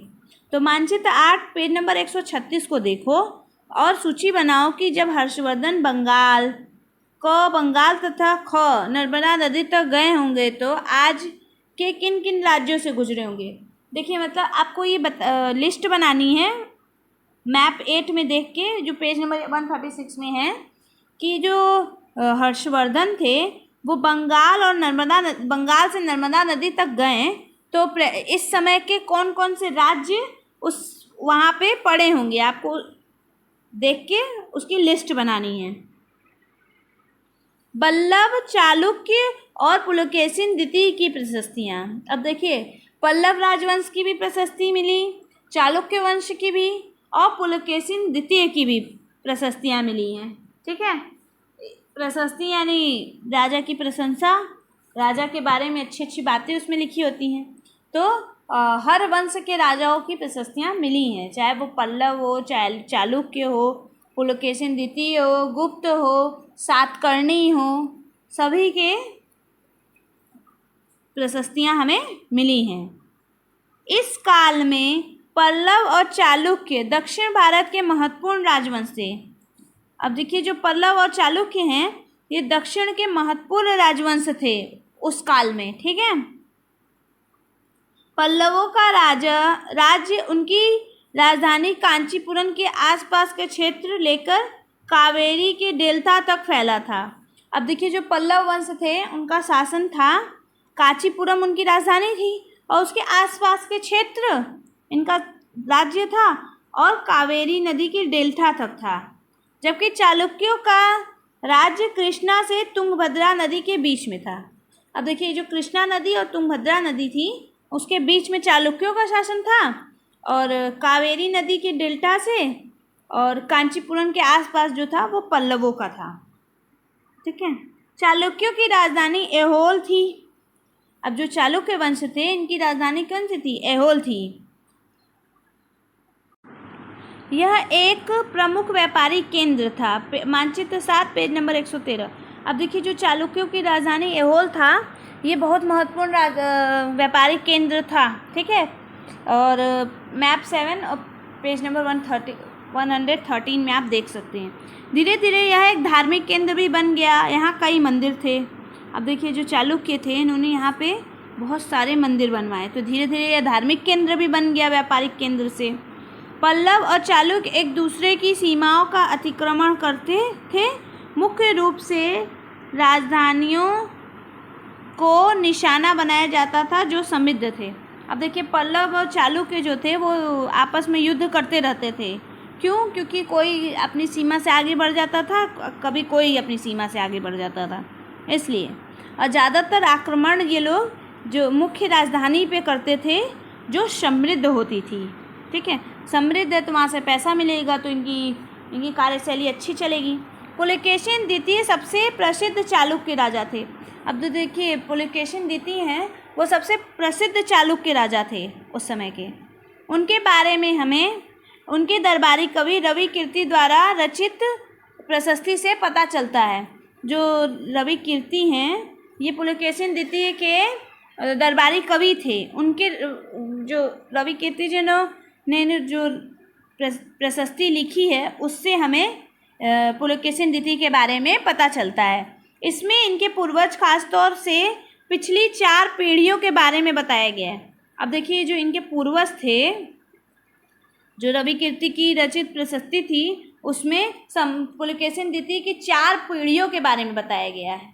तो मानचित्र 8 पेज नंबर 136 को देखो और सूची बनाओ कि जब हर्षवर्धन बंगाल तथा नर्मदा नदी तक गए होंगे तो आज के किन किन राज्यों से गुजरे होंगे। देखिए मतलब आपको ये लिस्ट बनानी है मैप 8 में देख के, जो पेज नंबर 136 में है, कि जो हर्षवर्धन थे वो बंगाल से नर्मदा नदी तक गए, तो इस समय के कौन कौन से राज्य उस वहाँ पे पड़े होंगे, आपको देख के उसकी लिस्ट बनानी है। पल्लव, चालुक्य और पुलकेशिन द्वितीय की प्रशस्तियाँ। अब देखिए पल्लव राजवंश की भी प्रशस्ति मिली, चालुक्य वंश की भी और पुलकेशिन द्वितीय की भी प्रशस्तियाँ मिली हैं। ठीक है, प्रशस्ति यानी राजा की प्रशंसा, राजा के बारे में अच्छी अच्छी बातें उसमें लिखी होती हैं। तो हर वंश के राजाओं की प्रशस्तियाँ मिली हैं, चाहे वो पल्लव हो, चाहे चालुक्य हो, पुलकेशिन द्वितीय हो, गुप्त हो, सातकर्णी हो, सभी के प्रशस्तियाँ हमें मिली हैं। इस काल में पल्लव और चालुक्य दक्षिण भारत के महत्वपूर्ण राजवंश थे। अब देखिए जो पल्लव और चालुक्य हैं ये दक्षिण के महत्वपूर्ण राजवंश थे उस काल में। ठीक है, पल्लवों का राज्य उनकी राजधानी कांचीपुरम के आसपास के क्षेत्र लेकर कावेरी के डेल्टा तक फैला था। अब देखिए जो पल्लव वंश थे उनका शासन था, कांचीपुरम उनकी राजधानी थी और उसके आसपास के क्षेत्र इनका राज्य था और कावेरी नदी के डेल्टा तक था। जबकि चालुक्यों का राज्य कृष्णा से तुंगभद्रा नदी के बीच में था। अब देखिए जो कृष्णा नदी और तुंगभद्रा नदी थी उसके बीच में चालुक्यों का शासन था और कावेरी नदी के डेल्टा से और कांचीपुरम के आसपास जो था वो पल्लवों का था। ठीक है, चालुक्यों की राजधानी ऐहोल थी। अब जो चालुक्य वंश थे इनकी राजधानी कौन सी थी? ऐहोल थी। यह एक प्रमुख व्यापारी केंद्र था। मानचित्र 7 पेज नंबर 113। अब देखिए जो चालुक्यों की राजधानी ऐहोल था ये बहुत महत्वपूर्ण व्यापारिक केंद्र था। ठीक है, और मैप 7 और पेज नंबर 113 में आप देख सकते हैं। धीरे धीरे यह एक धार्मिक केंद्र भी बन गया, यहाँ कई मंदिर थे। अब देखिए जो चालुक्य थे इन्होंने यहाँ पे बहुत सारे मंदिर बनवाए। तो धीरे धीरे यह धार्मिक केंद्र भी बन गया व्यापारिक केंद्र से। पल्लव और चालुक्य एक दूसरे की सीमाओं का अतिक्रमण करते थे। मुख्य रूप से राजधानियों को निशाना बनाया जाता था जो समृद्ध थे। अब देखिए, पल्लव और चालुक्य जो थे वो आपस में युद्ध करते रहते थे। क्यों? क्योंकि कोई अपनी सीमा से आगे बढ़ जाता था, कभी कोई अपनी सीमा से आगे बढ़ जाता था, इसलिए। और ज़्यादातर आक्रमण ये लोग जो मुख्य राजधानी पे करते थे जो समृद्ध होती थी। ठीक है, समृद्ध है तो वहाँ से पैसा मिलेगा, तो इनकी कार्यशैली अच्छी चलेगी। पुलकेशिन द्वितीय सबसे प्रसिद्ध चालुक्य राजा थे। अब तो देखिए, पुलकेशिन द्वितीय हैं, वो सबसे प्रसिद्ध चालुक्य राजा थे उस समय के। उनके बारे में हमें उनके दरबारी कवि रवि कीर्ति द्वारा रचित प्रशस्ति से पता चलता है। जो रवि कीर्ति हैं, ये पुलकेशिन द्वितीय के दरबारी कवि थे। उनके जो रवि कीर्ति जिन्होंने जो प्रशस्ति लिखी है, उससे हमें पुलकेशिन द्वितीय के बारे में पता चलता है। इसमें इनके पूर्वज खास तौर से पिछली 4 पीढ़ियों के बारे में बताया गया है। अब देखिए, जो इनके पूर्वज थे, जो रवि कीर्ति की रचित प्रशस्ति थी, उसमें पुलकेशिन द्वितीय की 4 पीढ़ियों के बारे में बताया गया है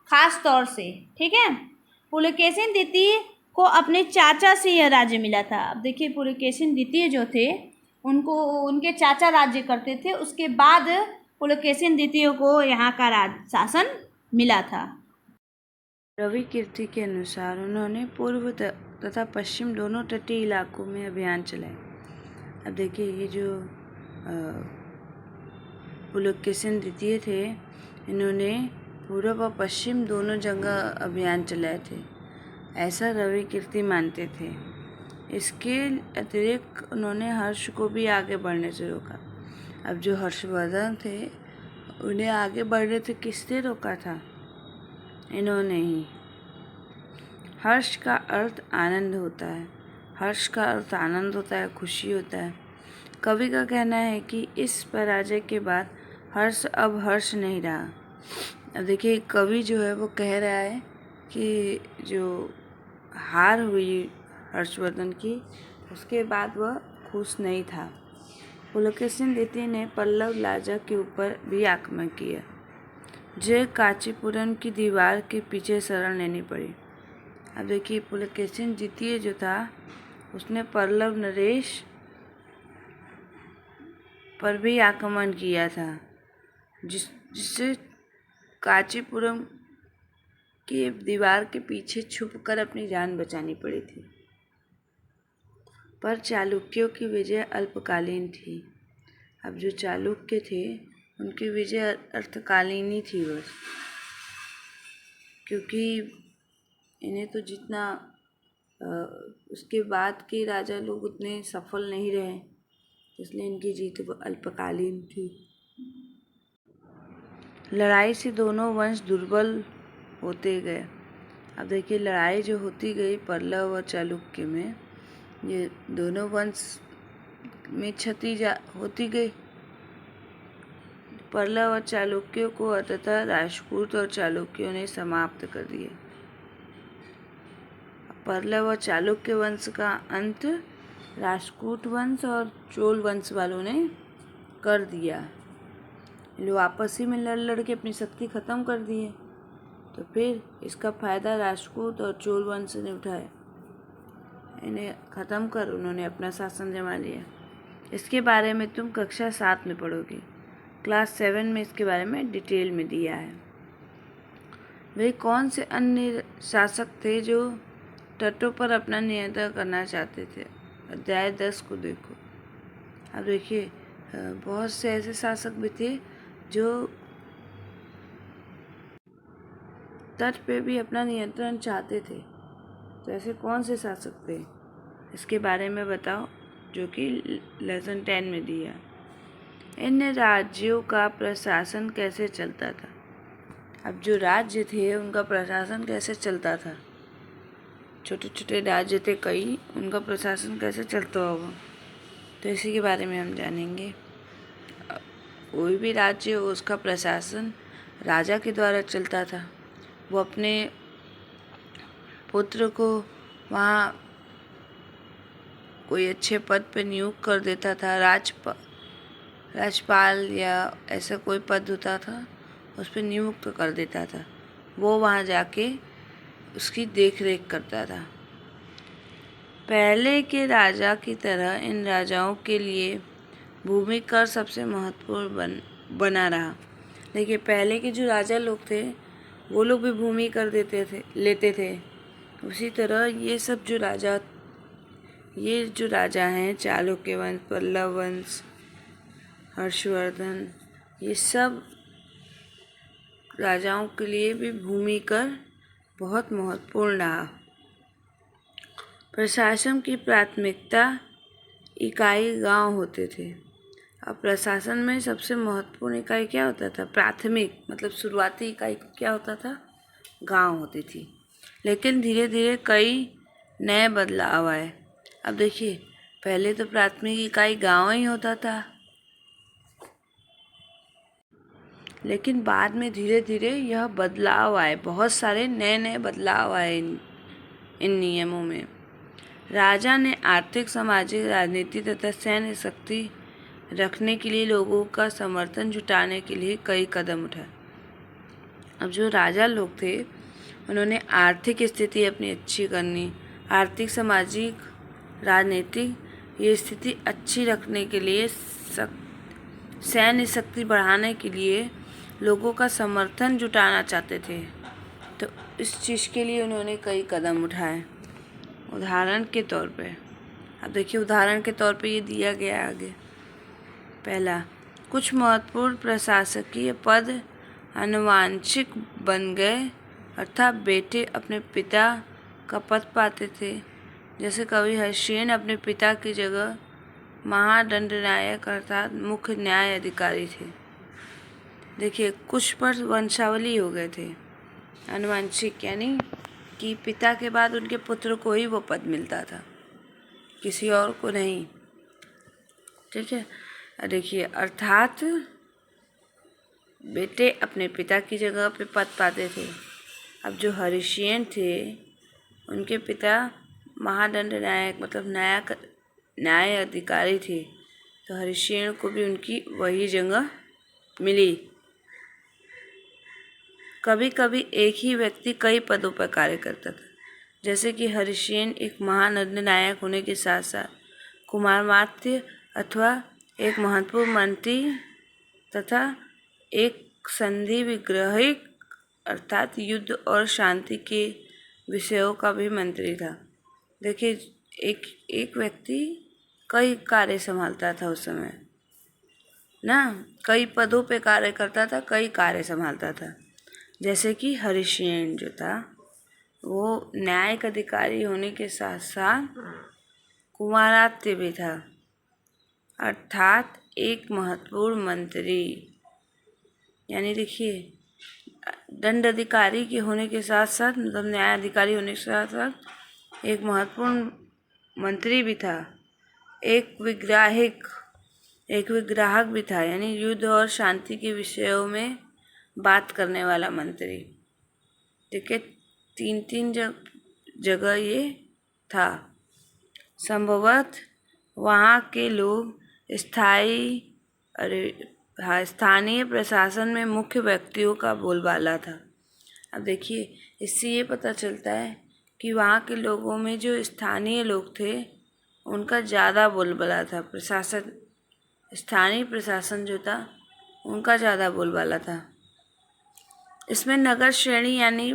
खास तौर से। ठीक है, पुलकेशिन द्वितीय को अपने चाचा से यह राज्य मिला था। अब देखिए, पुलकेशिन द्वितीय जो थे उनको उनके चाचा राज्य करते थे, उसके बाद पुलकेशिन द्वितीय को यहाँ का शासन मिला था। रवि कीर्ति के अनुसार उन्होंने पूर्व तथा पश्चिम दोनों तटीय इलाकों में अभियान चलाए। अब देखिए, ये जो पुलकेशिन द्वितीय थे, इन्होंने पूर्व और पश्चिम दोनों जगह अभियान चलाए थे, ऐसा रवि कीर्ति मानते थे। इसके अतिरिक्त उन्होंने हर्ष को भी आगे बढ़ने से रोका। अब जो हर्षवर्धन थे, उन्हें आगे बढ़ने से किसने रोका था? इन्होंने ही। हर्ष का अर्थ आनंद होता है। हर्ष का अर्थ आनंद होता है, खुशी होता है। कवि का कहना है कि इस पराजय के बाद हर्ष अब हर्ष नहीं रहा। अब देखिए, कवि जो है वो कह रहा है कि जो हार हुई हर्षवर्धन की, उसके बाद वह खुश नहीं था। पुलकेशिन द्वितीय ने पल्लव राजा के ऊपर भी आक्रमण किया। जय कांचीपुरम की दीवार के पीछे शरण लेनी पड़ी। अब देखिए, पुलकेशिन द्वितीय जो था, उसने पल्लव नरेश पर भी आक्रमण किया था, जिससे कांचीपुरम की दीवार के पीछे छुपकर अपनी जान बचानी पड़ी थी। पर चालुक्यों की विजय अल्पकालीन थी। अब जो चालुक्य थे, उनकी विजय अल्पकालीन ही थी बस, क्योंकि इन्हें तो जितना उसके बाद के राजा लोग उतने सफल नहीं रहे, इसलिए इनकी जीत अल्पकालीन थी। लड़ाई से दोनों वंश दुर्बल होते गए। अब देखिए, लड़ाई जो होती गई पल्लव और चालुक्य में, ये दोनों वंश में क्षति होती गई। पल्लव और चालुक्यों को अंततः राष्ट्रकूट और चालुक्यों ने समाप्त कर दिया। पल्लव और चालुक्य वंश का अंत राष्ट्रकूट वंश और चोल वंश वालों ने कर दिया। लोग आपस ही में लड़ के अपनी शक्ति ख़त्म कर दी है, तो फिर इसका फ़ायदा राष्ट्रकूट और चोल वंश ने उठाया। इन्हें ख़त्म कर उन्होंने अपना शासन जमा लिया। इसके बारे में तुम कक्षा 7 में पढ़ोगे। क्लास 7 में इसके बारे में डिटेल में दिया है। वे कौन से अन्य शासक थे जो तटों पर अपना नियंत्रण करना चाहते थे? अध्याय 10 को देखो। अब देखिए, बहुत से ऐसे शासक भी थे जो तट पे भी अपना नियंत्रण चाहते थे। तो ऐसे कौन से शासक थे, इसके बारे में बताओ, जो कि लेसन 10 में दिया। इन राज्यों का प्रशासन कैसे चलता था? अब जो राज्य थे, उनका प्रशासन कैसे चलता था? छोटे छोटे राज्य थे कई, उनका प्रशासन कैसे चलता होगा, तो इसी के बारे में हम जानेंगे। कोई भी राज्य हो, उसका प्रशासन राजा के द्वारा चलता था। वो अपने पुत्र को वहाँ कोई अच्छे पद पर नियुक्त कर देता था, राजपाल या ऐसा कोई पद होता था उस पर नियुक्त कर देता था, वो वहाँ जाके उसकी देख रेख करता था। पहले के राजा की तरह इन राजाओं के लिए भूमि कर सबसे महत्वपूर्ण बना रहा। देखिए, पहले के जो राजा लोग थे वो लोग भी भूमि कर लेते थे। उसी तरह ये जो राजा हैं, चालुक्य वंश, पल्लव वंश, हर्षवर्धन, ये सब राजाओं के लिए भी भूमि कर बहुत महत्वपूर्ण रहा। प्रशासन की प्राथमिकता इकाई गांव होते थे। अब प्रशासन में सबसे महत्वपूर्ण इकाई क्या होता था? प्राथमिक मतलब शुरुआती इकाई क्या होता था? गांव होती थी। लेकिन धीरे धीरे कई नए बदलाव आए। अब देखिए, पहले तो प्राथमिक इकाई गांव ही होता था, लेकिन बाद में धीरे धीरे यह बदलाव आए, बहुत सारे नए नए बदलाव आए इन नियमों में। राजा ने आर्थिक, सामाजिक, राजनीतिक तथा सैन्य शक्ति रखने के लिए लोगों का समर्थन जुटाने के लिए कई कदम उठाए। अब जो राजा लोग थे उन्होंने आर्थिक स्थिति अपनी अच्छी करनी, आर्थिक, सामाजिक, राजनीतिक ये स्थिति अच्छी रखने के लिए, सैन्य शक्ति बढ़ाने के लिए लोगों का समर्थन जुटाना चाहते थे। तो इस चीज़ के लिए उन्होंने कई कदम उठाए। उदाहरण के तौर पे, अब देखिए, उदाहरण के तौर पे ये दिया गया आगे। पहला, कुछ महत्वपूर्ण प्रशासकीय पद आनुवंशिक बन गए, अर्थात बेटे अपने पिता का पद पाते थे। जैसे कवि हर्षेन अपने पिता की जगह महादंडनायक अर्थात मुख्य न्याय अधिकारी थे। देखिए, कुछ पर वंशावली हो गए थे। आनुवंशिक यानी कि पिता के बाद उनके पुत्र को ही वो पद मिलता था, किसी और को नहीं। ठीक है, देखिए, अर्थात बेटे अपने पिता की जगह पे पद पाते थे। अब जो हरिशेन थे उनके पिता महादंडनायक मतलब न्याय अधिकारी थे, तो हरिशेन को भी उनकी वही जगह मिली। कभी कभी एक ही व्यक्ति कई पदों पर कार्य करता था, जैसे कि हरिशेन एक महादंडनायक होने के साथ साथ कुमारमात्य अथवा एक महत्वपूर्ण मंत्री तथा एक संधि विग्रहिक अर्थात युद्ध और शांति के विषयों का भी मंत्री था। देखिए, एक व्यक्ति कई कार्य संभालता था उस समय ना, कई पदों पे कार्य करता था, कई कार्य संभालता था। जैसे कि हरिशेन जो था वो न्यायिक अधिकारी होने के साथ साथ कुमारात्य भी था, अर्थात एक महत्वपूर्ण मंत्री। यानी देखिए, दंड अधिकारी के होने के साथ साथ मतलब न्याय अधिकारी होने के साथ साथ एक महत्वपूर्ण मंत्री भी था, एक विग्राहक भी था, यानी युद्ध और शांति के विषयों में बात करने वाला मंत्री। ठीक है, तीन जगह ये था। संभवतः वहाँ के लोग स्थानीय प्रशासन में मुख्य व्यक्तियों का बोलबाला था। अब देखिए, इससे ये पता चलता है कि वहाँ के लोगों में जो स्थानीय लोग थे उनका ज़्यादा बोलबाला था। स्थानीय प्रशासन जो था उनका ज़्यादा बोलबाला था। इसमें नगर श्रेणी यानी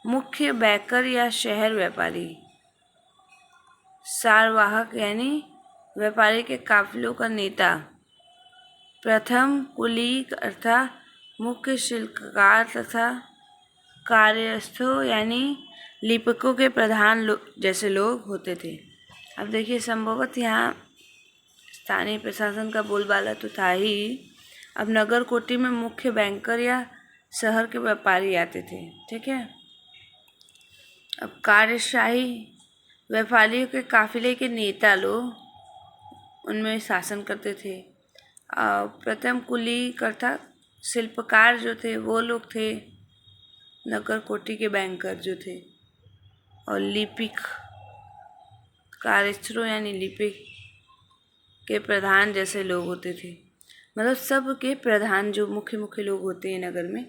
मुख्य बैंकर या शहर व्यापारी, सारवाहक यानी व्यापारी के काफिलों का नेता, प्रथम कुलीक अर्थात मुख्य शिल्पकार तथा कार्यस्थों यानी लिपिकों के प्रधान जैसे लोग होते थे। अब देखिए, संभवतः यहाँ स्थानीय प्रशासन का बोलबाला तो था ही, अब नगर कोटि में मुख्य बैंकर या शहर के व्यापारी आते थे। ठीक है, अब कार्यशाही व्यापारियों के काफिले के नेता लोग उनमें शासन करते थे। प्रथम कुलीक अर्थात शिल्पकार जो थे वो लोग थे, नगर कोटि के बैंकर जो थे। और लिपिक कार्यस्थलों यानी लिपिक के प्रधान जैसे लोग होते थे। मतलब सब के प्रधान जो मुख्य मुख्य लोग होते हैं नगर में,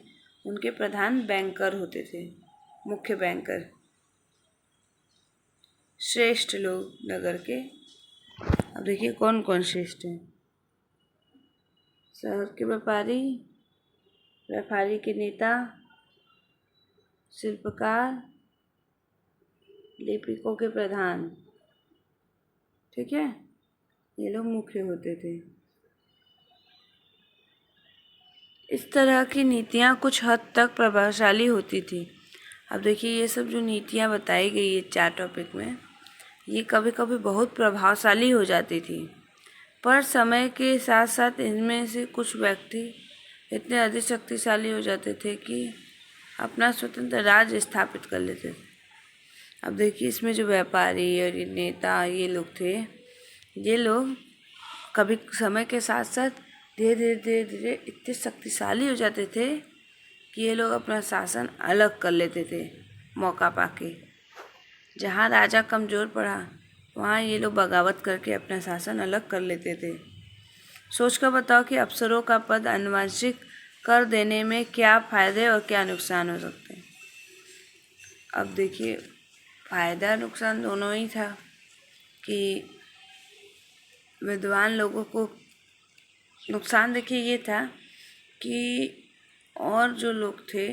उनके प्रधान बैंकर होते थे, मुख्य बैंकर, श्रेष्ठ लोग नगर के। अब देखिए कौन कौन श्रेष्ठ हैं। शहर के व्यापारी, व्यापारी के नेता, शिल्पकार, लिपिकों के प्रधान, ठीक है, ये लोग मुख्य होते थे। इस तरह की नीतियाँ कुछ हद तक प्रभावशाली होती थी। अब देखिए ये सब जो नीतियाँ बताई गई है 4 टॉपिक में, ये कभी कभी बहुत प्रभावशाली हो जाती थी, पर समय के साथ साथ इनमें से कुछ व्यक्ति इतने अधिक शक्तिशाली हो जाते थे कि अपना स्वतंत्र राज्य स्थापित कर लेते थे। अब देखिए इसमें जो व्यापारी और ये नेता ये लोग थे, ये लोग कभी समय के साथ साथ धीरे धीरे इतने शक्तिशाली हो जाते थे कि ये लोग अपना शासन अलग कर लेते थे मौका पाके। जहाँ राजा कमज़ोर पड़ा वहाँ ये लोग बगावत करके अपना शासन अलग कर लेते थे। सोच कर बताओ कि अफसरों का पद आनुवंशिक कर देने में क्या फ़ायदे और क्या नुकसान हो सकते हैं। अब देखिए फ़ायदा नुकसान दोनों ही था कि विद्वान लोगों को नुकसान देखिए ये था कि और जो लोग थे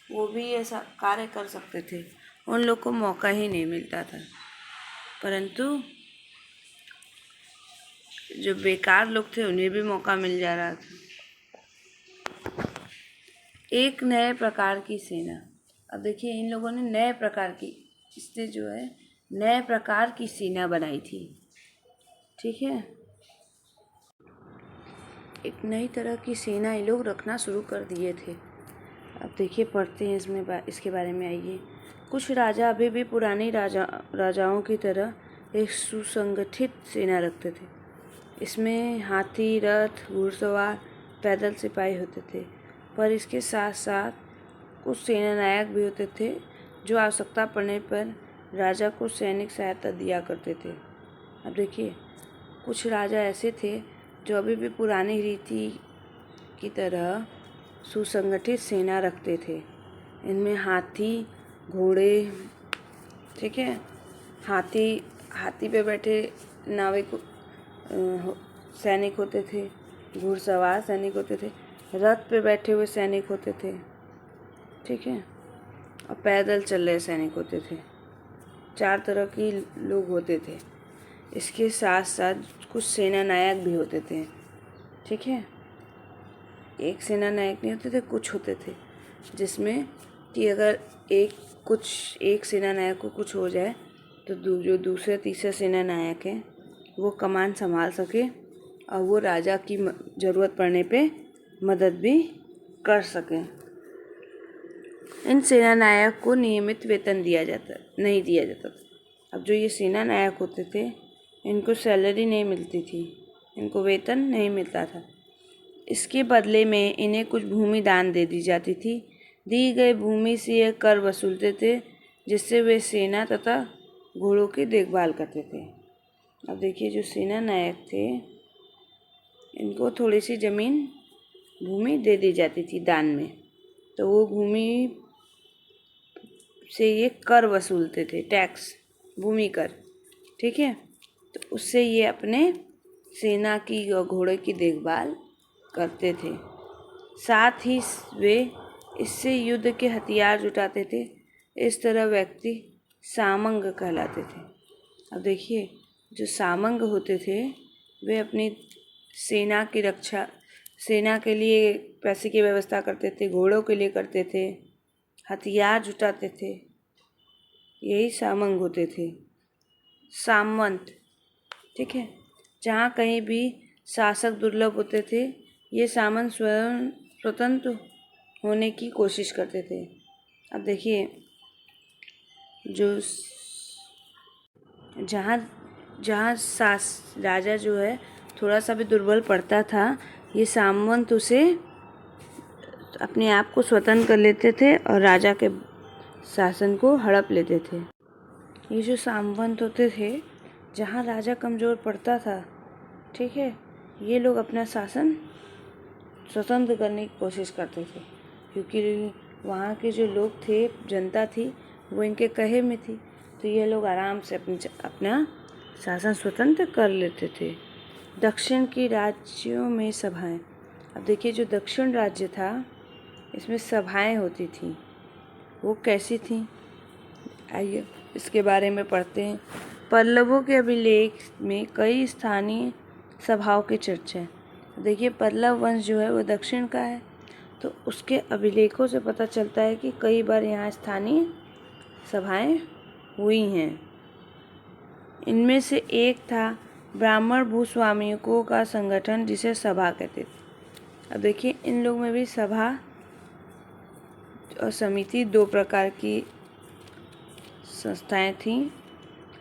वो भी ऐसा कार्य कर सकते थे, उन लोग को मौका ही नहीं मिलता था। परंतु जो बेकार लोग थे उन्हें भी मौका मिल जा रहा था। एक नए प्रकार की सेना। अब देखिए इन लोगों ने नए प्रकार की, इससे जो है नए प्रकार की सेना बनाई थी, ठीक है। एक नई तरह की सेना ये लोग रखना शुरू कर दिए थे। अब देखिए पढ़ते हैं इसके बारे में। आइए, कुछ राजा अभी भी पुरानी राजाओं की तरह एक सुसंगठित सेना रखते थे। इसमें हाथी, रथ, घुड़सवार, पैदल सिपाही होते थे, पर इसके साथ साथ कुछ सेनानायक भी होते थे जो आवश्यकता पड़ने पर राजा को सैनिक सहायता दिया करते थे। अब देखिए कुछ राजा ऐसे थे जो अभी भी पुरानी रीति की तरह सुसंगठित सेना रखते थे। इनमें हाथी, घोड़े, ठीक है, हाथी पे बैठे नाविक सैनिक होते थे, घुड़सवार सैनिक होते थे, रथ पे बैठे हुए सैनिक होते थे, ठीक है, और पैदल चल रहे सैनिक होते थे। 4 तरह के लोग होते थे। इसके साथ साथ कुछ सेनानायक भी होते थे, ठीक है। एक सेनानायक नहीं होते थे, कुछ होते थे, जिसमें कि अगर एक सेनानायक को कुछ हो जाए तो जो दूसरे तीसरे सेनानायक हैं वो कमान संभाल सके और वो राजा की ज़रूरत पड़ने पे मदद भी कर सके। इन सेनानायक को नियमित वेतन नहीं दिया जाता था। अब जो ये सेनानायक होते थे इनको सैलरी नहीं मिलती थी, इनको वेतन नहीं मिलता था। इसके बदले में इन्हें कुछ भूमि दान दे दी जाती थी। दी गई भूमि से ये कर वसूलते थे, जिससे वे सेना तथा घोड़ों की देखभाल करते थे। अब देखिए जो सेनानायक थे इनको थोड़ी सी भूमि दे दी जाती थी दान में, तो वो भूमि से ये कर वसूलते थे, टैक्स, भूमि कर, ठीक है। तो उससे ये अपने सेना की और घोड़े की देखभाल करते थे। साथ ही वे इससे युद्ध के हथियार जुटाते थे। इस तरह व्यक्ति सामंग कहलाते थे। अब देखिए जो सामंग होते थे वे अपनी सेना की रक्षा, सेना के लिए पैसे की व्यवस्था करते थे, घोड़ों के लिए करते थे, हथियार जुटाते थे, यही सामंग होते थे। सामंत, ठीक है, जहाँ कहीं भी शासक दुर्लभ होते थे ये सामंत स्वयं स्वतंत्र होने की कोशिश करते थे। अब देखिए जो जहाँ राजा जो है थोड़ा सा भी दुर्बल पड़ता था, ये सामंत उसे अपने आप को स्वतंत्र कर लेते थे और राजा के शासन को हड़प लेते थे। ये जो सामंत होते थे, जहाँ राजा कमज़ोर पड़ता था, ठीक है, ये लोग अपना शासन स्वतंत्र करने की कोशिश करते थे, क्योंकि वहाँ के जो लोग थे, जनता थी, वो इनके कहे में थी, तो ये लोग आराम से अपना शासन स्वतंत्र कर लेते थे। दक्षिण के राज्यों में सभाएं। अब देखिए, जो दक्षिण राज्य था, इसमें सभाएं होती थी। वो कैसी थी, आइए इसके बारे में पढ़ते हैं। पल्लवों के अभिलेख में कई स्थानीय सभाओं की चर्चा है। देखिए, पल्लव वंश जो है वो दक्षिण का है, तो उसके अभिलेखों से पता चलता है कि कई बार यहाँ स्थानीय सभाएं हुई हैं। इनमें से एक था ब्राह्मण भूस्वामियों का संगठन, जिसे सभा कहते थे। अब देखिए, इन लोग में भी सभा और समिति दो प्रकार की संस्थाएं थीं।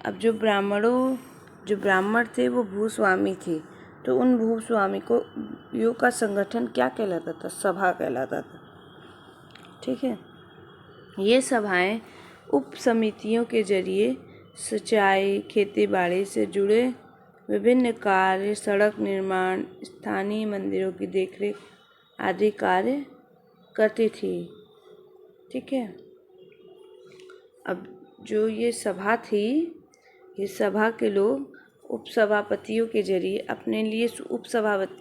अब जो ब्राह्मण थे वो भूस्वामी थे, तो उन भूस्वामी को यो का संगठन क्या कहलाता था, सभा कहलाता था। ठीक है, ये सभाएं उप समितियों के जरिए सिंचाई, खेती बाड़ी से जुड़े विभिन्न कार्य, सड़क निर्माण, स्थानीय मंदिरों की देखरेख आदि कार्य करती थी। ठीक है, अब जो ये सभा थी, ये सभा के लोग उपसभापतियों के जरिए अपने लिए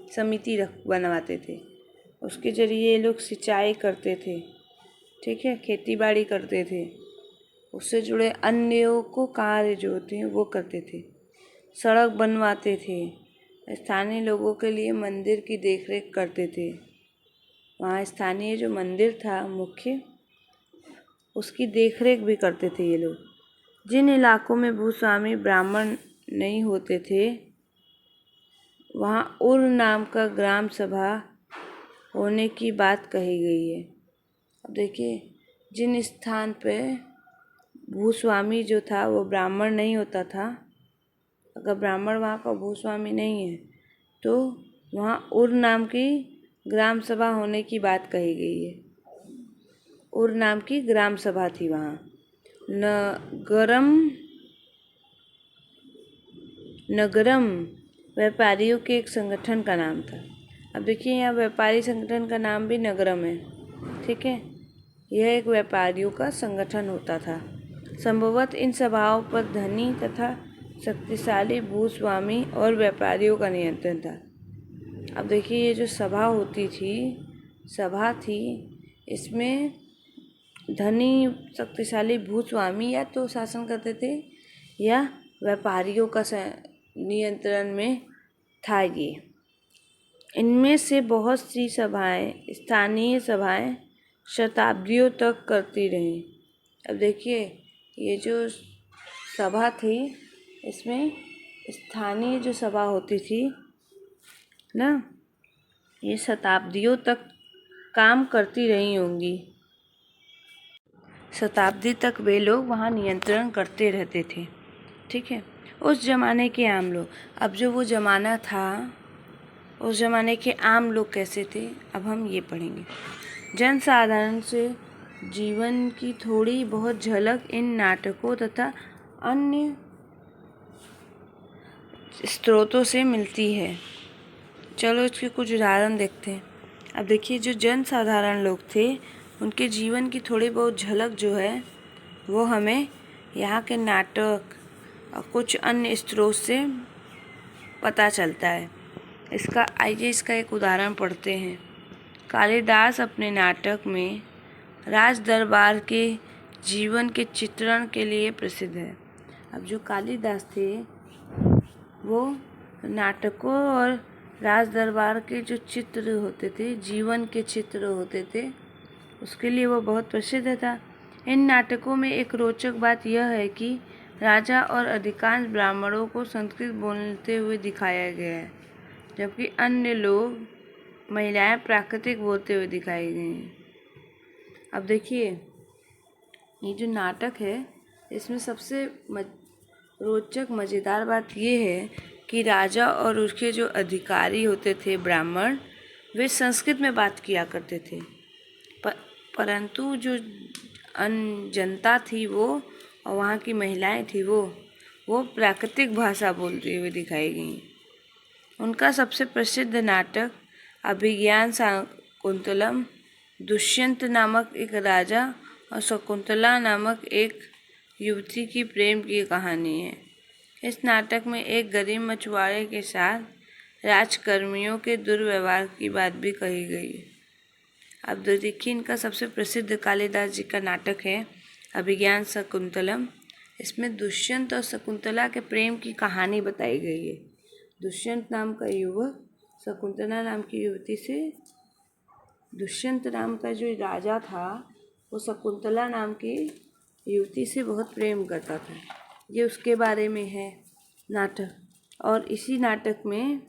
समिति बनवाते थे। उसके जरिए ये लोग सिंचाई करते थे, ठीक है, खेती बाड़ी करते थे, उससे जुड़े अन्य को कार्य जो होते हैं वो करते थे, सड़क बनवाते थे, स्थानीय लोगों के लिए मंदिर की देखरेख करते थे। वहाँ स्थानीय जो मंदिर था मुख्य, उसकी देखरेख भी करते थे ये लोग। जिन इलाकों में भूस्वामी ब्राह्मण नहीं होते थे, वहाँ उर नाम का ग्राम सभा होने की बात कही गई है। अब देखिए, जिन स्थान पे भूस्वामी जो था वो ब्राह्मण नहीं होता था, अगर ब्राह्मण वहाँ का भूस्वामी नहीं है, तो वहाँ उर नाम की ग्राम सभा होने की बात कही गई है। उर नाम की ग्राम सभा थी वहाँ। नगरम व्यापारियों के एक संगठन का नाम था। अब देखिए, यहाँ व्यापारी संगठन का नाम भी नगरम है। ठीक है, यह एक व्यापारियों का संगठन होता था। संभवतः इन सभाओं पर धनी तथा शक्तिशाली भूस्वामी और व्यापारियों का नियंत्रण था। अब देखिए, ये जो सभा थी, इसमें धनी शक्तिशाली भूस्वामी या तो शासन करते थे या व्यापारियों का नियंत्रण में था ये। इनमें से बहुत सी स्थानीय सभाएं शताब्दियों तक करती रहीं। अब देखिए, ये जो सभा थी, इसमें स्थानीय जो सभा होती थी ना, ये शताब्दियों तक काम करती रही होंगी। शताब्दी तक वे लोग वहाँ नियंत्रण करते रहते थे। ठीक है, उस ज़माने के आम लोग। अब जो वो ज़माना था, उस ज़माने के आम लोग कैसे थे, अब हम ये पढ़ेंगे। जनसाधारण से जीवन की थोड़ी बहुत झलक इन नाटकों तथा अन्य स्रोतों से मिलती है। चलो इसके कुछ उदाहरण देखते हैं। अब देखिए, जो जनसाधारण लोग थे, उनके जीवन की थोड़ी बहुत झलक जो है वो हमें यहाँ के नाटक और कुछ अन्य स्रोत से पता चलता है। आइए इसका एक उदाहरण पढ़ते हैं। कालिदास अपने नाटक में राज दरबार के जीवन के चित्रण के लिए प्रसिद्ध है। अब जो कालिदास थे, वो नाटकों और राज दरबार के जो चित्र होते थे, जीवन के चित्र होते थे, उसके लिए वो बहुत प्रसिद्ध था। इन नाटकों में एक रोचक बात यह है कि राजा और अधिकांश ब्राह्मणों को संस्कृत बोलते हुए दिखाया गया है, जबकि अन्य लोग, महिलाएं प्राकृतिक बोलते हुए दिखाई गई हैं। अब देखिए, ये जो नाटक है, इसमें सबसे रोचक मज़ेदार बात ये है कि राजा और उसके जो अधिकारी होते थे ब्राह्मण, वे संस्कृत में बात किया करते थे, परंतु जो जनता थी वो और वहाँ की महिलाएं थी वो प्राकृतिक भाषा बोलती हुई दिखाई गई। उनका सबसे प्रसिद्ध नाटक अभिज्ञान शाकुंतलम दुष्यंत नामक एक राजा और शकुंतला नामक एक युवती की प्रेम की कहानी है। इस नाटक में एक गरीब मछुआरे के साथ राजकर्मियों के दुर्व्यवहार की बात भी कही गई है। अब देखिए, इनका सबसे प्रसिद्ध कालिदास जी का नाटक है अभिज्ञान शाकुंतलम। इसमें दुष्यंत और शकुंतला के प्रेम की कहानी बताई गई है। दुष्यंत नाम का युवक शकुंतला नाम की युवती से, दुष्यंत नाम का जो राजा था वो शकुंतला नाम की युवती से बहुत प्रेम करता था। ये उसके बारे में है नाटक। और इसी नाटक में,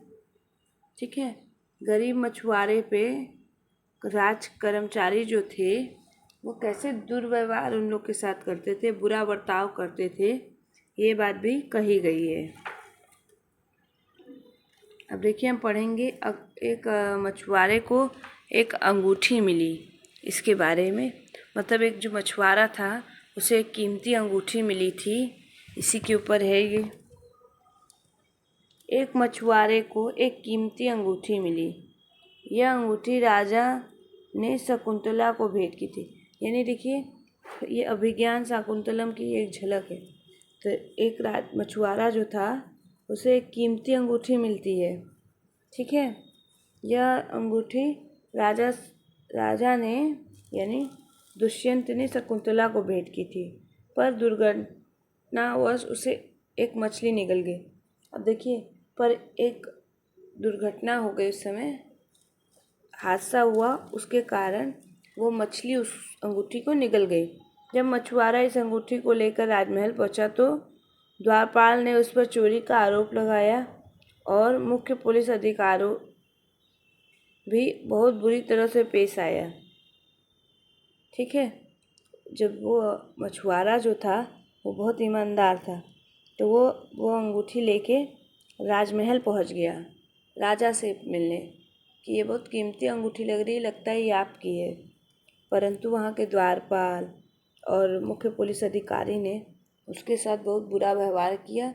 ठीक है, गरीब मछुआरे पे राज कर्मचारी जो थे वो कैसे दुर्व्यवहार उन लोग के साथ करते थे, बुरा बर्ताव करते थे, ये बात भी कही गई है। अब देखिए, हम पढ़ेंगे एक मछुआरे को एक अंगूठी मिली, इसके बारे में। मतलब एक जो मछुआरा था उसे एक कीमती अंगूठी मिली थी, इसी के ऊपर है ये। एक मछुआरे को एक कीमती अंगूठी मिली। यह अंगूठी राजा ने शकुंतला को भेंट की थी। यानी देखिए, ये अभिज्ञान शाकुंतलम की एक झलक है। तो एक मछुआरा जो था उसे एक कीमती अंगूठी मिलती है, ठीक है। यह अंगूठी राजा ने यानी दुष्यंत ने शकुंतला को भेंट की थी, पर दुर्घटनावश उसे एक मछली निगल गई। अब देखिए, पर एक दुर्घटना हो गई, उस समय हादसा हुआ, उसके कारण वो मछली उस अंगूठी को निगल गई। जब मछुआरा इस अंगूठी को लेकर राजमहल पहुंचा तो द्वारपाल ने उस पर चोरी का आरोप लगाया और मुख्य पुलिस अधिकारियों भी बहुत बुरी तरह से पेश आया, ठीक है। जब वो मछुआरा जो था वो बहुत ईमानदार था, तो वो अंगूठी लेके राजमहल पहुंच गया राजा से मिलने कि ये बहुत कीमती अंगूठी लग रही है, लगता है ये आपकी है। परंतु वहाँ के द्वारपाल और मुख्य पुलिस अधिकारी ने उसके साथ बहुत बुरा व्यवहार किया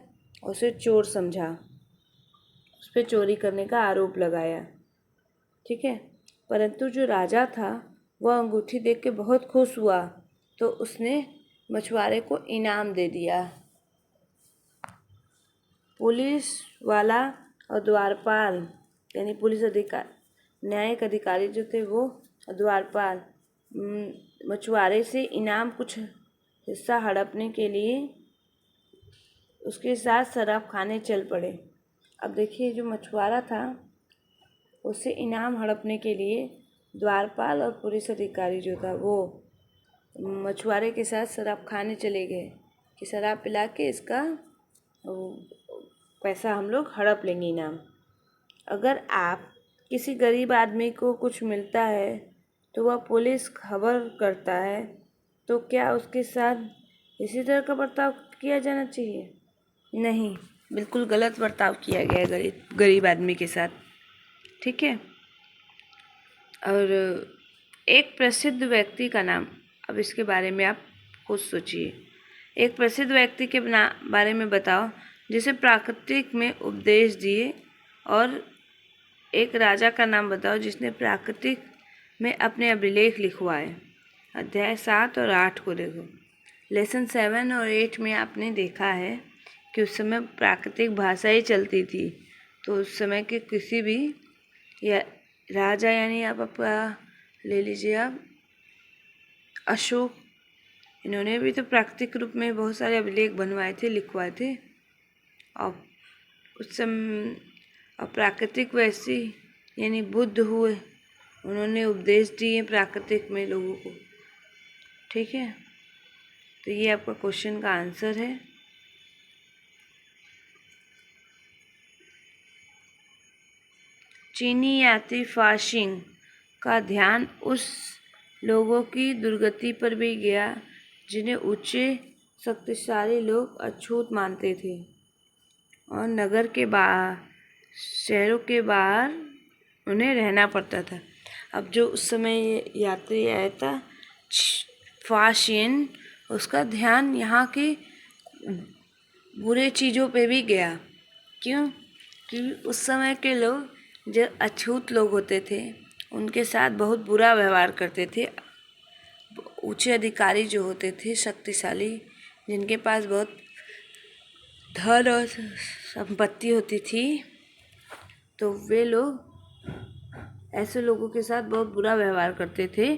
और उसे चोर समझा, उस पर चोरी करने का आरोप लगाया, ठीक है। परंतु जो राजा था वह अंगूठी देख के बहुत खुश हुआ, तो उसने मछुआरे को इनाम दे दिया। पुलिस वाला और द्वारपाल यानी पुलिस अधिकारी, न्यायिक अधिकारी जो थे वो द्वारपाल मछुआरे से इनाम कुछ हिस्सा हड़पने के लिए उसके साथ शराब खाने चल पड़े। अब देखिए, जो मछुआरा था उससे इनाम हड़पने के लिए द्वारपाल और पुलिस अधिकारी जो था वो मछुआरे के साथ शराब खाने चले गए कि शराब पिला के इसका पैसा हम लोग हड़प लेंगे, इनाम। अगर आप किसी गरीब आदमी को कुछ मिलता है तो वह पुलिस खबर करता है, तो क्या उसके साथ इसी तरह का बर्ताव किया जाना चाहिए? नहीं, बिल्कुल गलत बर्ताव किया गया गरीब आदमी के साथ, ठीक है। और एक प्रसिद्ध व्यक्ति का नाम, अब इसके बारे में आप खुद सोचिए। एक प्रसिद्ध व्यक्ति के बारे में बताओ जिसे प्राकृतिक में उपदेश दिए, और एक राजा का नाम बताओ जिसने प्राकृतिक में अपने अभिलेख लिखवाए। अध्याय 7 और 8 को देखो। लेसन 7 और 8 में आपने देखा है कि उस समय प्राकृतिक भाषा ही चलती थी। तो उस समय के किसी भी या राजा, यानी आप आपका ले लीजिए आप अशोक, इन्होंने भी तो प्राकृतिक रूप में बहुत सारे अभिलेख बनवाए थे, लिखवाए थे। और उस समय प्राकृतिक वैसी यानी बुद्ध हुए, उन्होंने उपदेश दिए प्राकृतिक में लोगों को, ठीक है। तो ये आपका क्वेश्चन का आंसर है। चीनी यात्री फाशिंग का ध्यान उस लोगों की दुर्गति पर भी गया जिन्हें ऊंचे शक्तिशाली लोग अछूत मानते थे और नगर के बाहर, शहरों के बाहर उन्हें रहना पड़ता था। अब जो उस समय यात्री आया था फाशियन, उसका ध्यान यहाँ की बुरे चीज़ों पे भी गया। क्यों? कि उस समय के लोग जो अछूत लोग होते थे उनके साथ बहुत बुरा व्यवहार करते थे। ऊंचे अधिकारी जो होते थे, शक्तिशाली, जिनके पास बहुत धन और संपत्ति होती थी, तो वे लोग ऐसे लोगों के साथ बहुत बुरा व्यवहार करते थे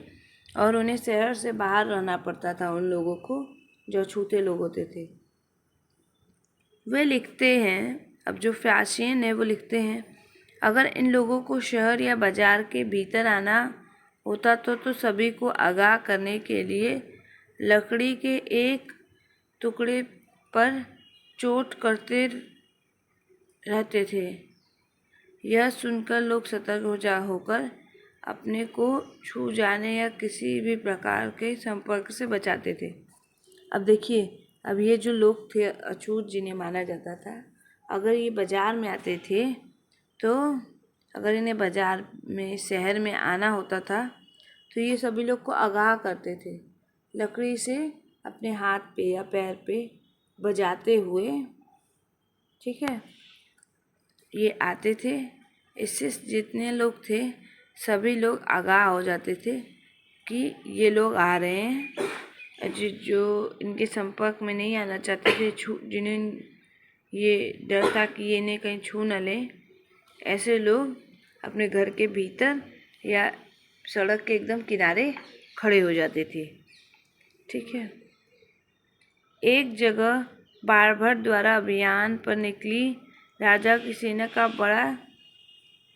और उन्हें शहर से बाहर रहना पड़ता था, उन लोगों को जो छूते लोग होते थे। वे लिखते हैं, अब जो फ्यासियन है वो लिखते हैं, अगर इन लोगों को शहर या बाजार के भीतर आना होता तो सभी को आगाह करने के लिए लकड़ी के एक टुकड़े पर चोट करते रहते थे। यह सुनकर लोग सतर्क होकर अपने को छू जाने या किसी भी प्रकार के संपर्क से बचाते थे। अब देखिए, अब ये जो लोग थे अछूत जिन्हें माना जाता था, अगर ये बाज़ार में आते थे तो अगर इन्हें बाज़ार में शहर में आना होता था तो ये सभी लोग को आगाह करते थे, लकड़ी से अपने हाथ पे या पैर पे बजाते हुए। ठीक है, ये आते थे। इससे जितने लोग थे सभी लोग आगाह हो जाते थे कि ये लोग आ रहे हैं। जो इनके संपर्क में नहीं आना चाहते थे, जिन्हें ये डर था कि ये इन्हें कहीं छू न लें, ऐसे लोग अपने घर के भीतर या सड़क के एकदम किनारे खड़े हो जाते थे। ठीक है, एक जगह बाणभट्ट द्वारा अभियान पर निकली राजा की सेना का बड़ा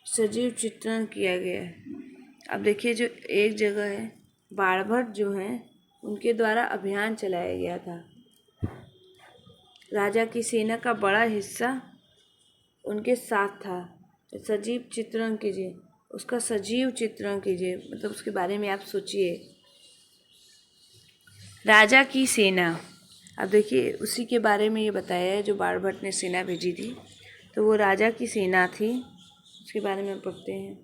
सजीव चित्रण किया गया है। अब देखिए, जो एक जगह है बाणभट्ट जो हैं उनके द्वारा अभियान चलाया गया था। राजा की सेना का बड़ा हिस्सा उनके साथ था। तो सजीव चित्रण कीजिए, उसका सजीव चित्रण कीजिए, मतलब उसके बारे में आप सोचिए। राजा की सेना, अब देखिए उसी के बारे में ये बताया है जो बाणभट्ट ने सेना भेजी थी, तो वो राजा की सेना थी, उसके बारे में पढ़ते हैं।